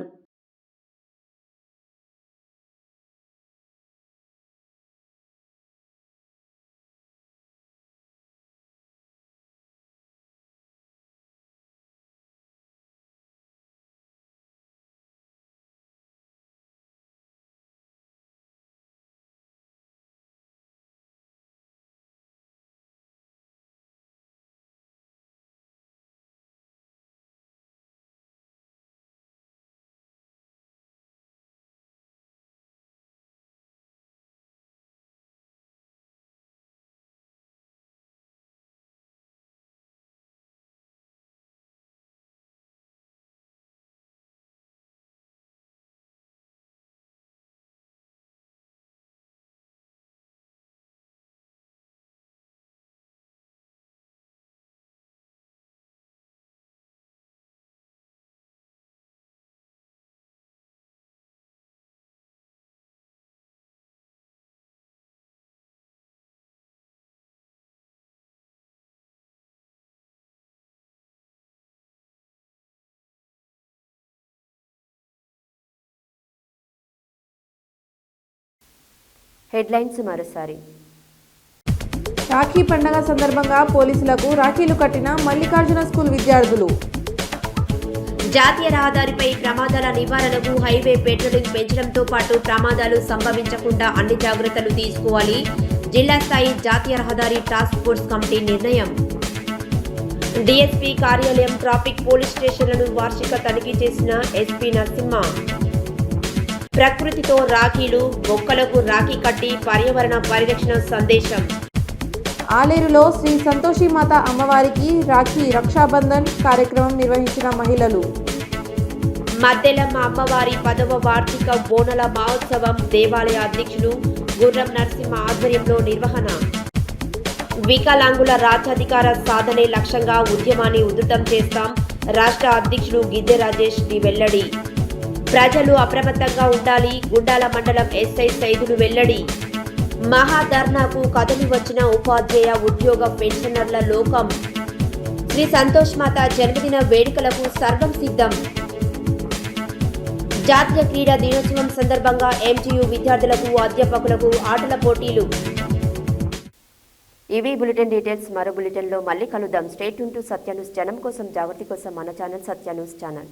హెడ్లైన్స్ మరోసారి. రాఖీ పండగ సందర్భంగా పోలీసులకు రాఖీలు కట్టిన మల్లికార్జున స్కూల్ విద్యార్థులు. జాతీయ రహదారిపై ప్రమాదాల నివారణకు హైవే పెట్రోలింగ్ పెంచడంతో పాటు ప్రమాదాలు సంభవించకుండా అన్ని జాగ్రత్తలు తీసుకోవాలి. జిల్లా స్థాయి జాతీయ రహదారి టాస్క్ ఫోర్స్ కమిటీ నిర్ణయం. డీఎస్పీ కార్యాలయం, ట్రాఫిక్, పోలీస్ స్టేషన్లను వార్షిక తనిఖీ చేసిన ఎస్పీ నరసింహ. ప్రకృతితో రాఖీలు, మొక్కలకు రాఖీ కట్టి పర్యావరణ పరిరక్షణ సందేశం. ఆలేరులో శ్రీ సంతోషిమాత అమ్మవారికి రాఖీ రక్షాబంధన్ కార్యక్రమం నిర్వహించిన మహిళలు. మద్దెలమ్మ అమ్మవారి 10వ వార్షిక బోనల మహోత్సవం దేవాలయ అధ్యక్షులు గుర్రం నరసింహ ఆధ్వర్యంలో నిర్వహణ. వికలాంగుల రాజ్యాధికార సాధనే లక్ష్యంగా ఉద్యమాన్ని ఉధృతం చేస్తాం. రాష్ట్ర అధ్యక్షులు గిద్దె రాజేష్ వెల్లడి. ప్రజలు అప్రమత్తంగా ఉండాలి. గుండాల మండలం ఎస్ఐ సైదులు వెల్లడి. మహాధర్నాకు కదలి వచ్చిన ఉపాధ్యాయ, ఉద్యోగ పెన్షనర్ల లోకం. శ్రీ సంతోష్ మాత జన్మదిన వేడుకలకు సర్వం సిద్ధం. జాతీయ క్రీడా దినోత్సవం సందర్భంగా ఎంజీయూ విద్యార్థులకు, అధ్యాపకులకు ఆటల పోటీలు. ఇవి బులెటిన్ డీటెయిల్స్. మరో బులెటిన్లో మళ్ళీ కలుద్దాం. Stay tune to Satya news. జనం కోసం, జాగృతి కోసం మన ఛానల్ సత్య న్యూస్ ఛానల్.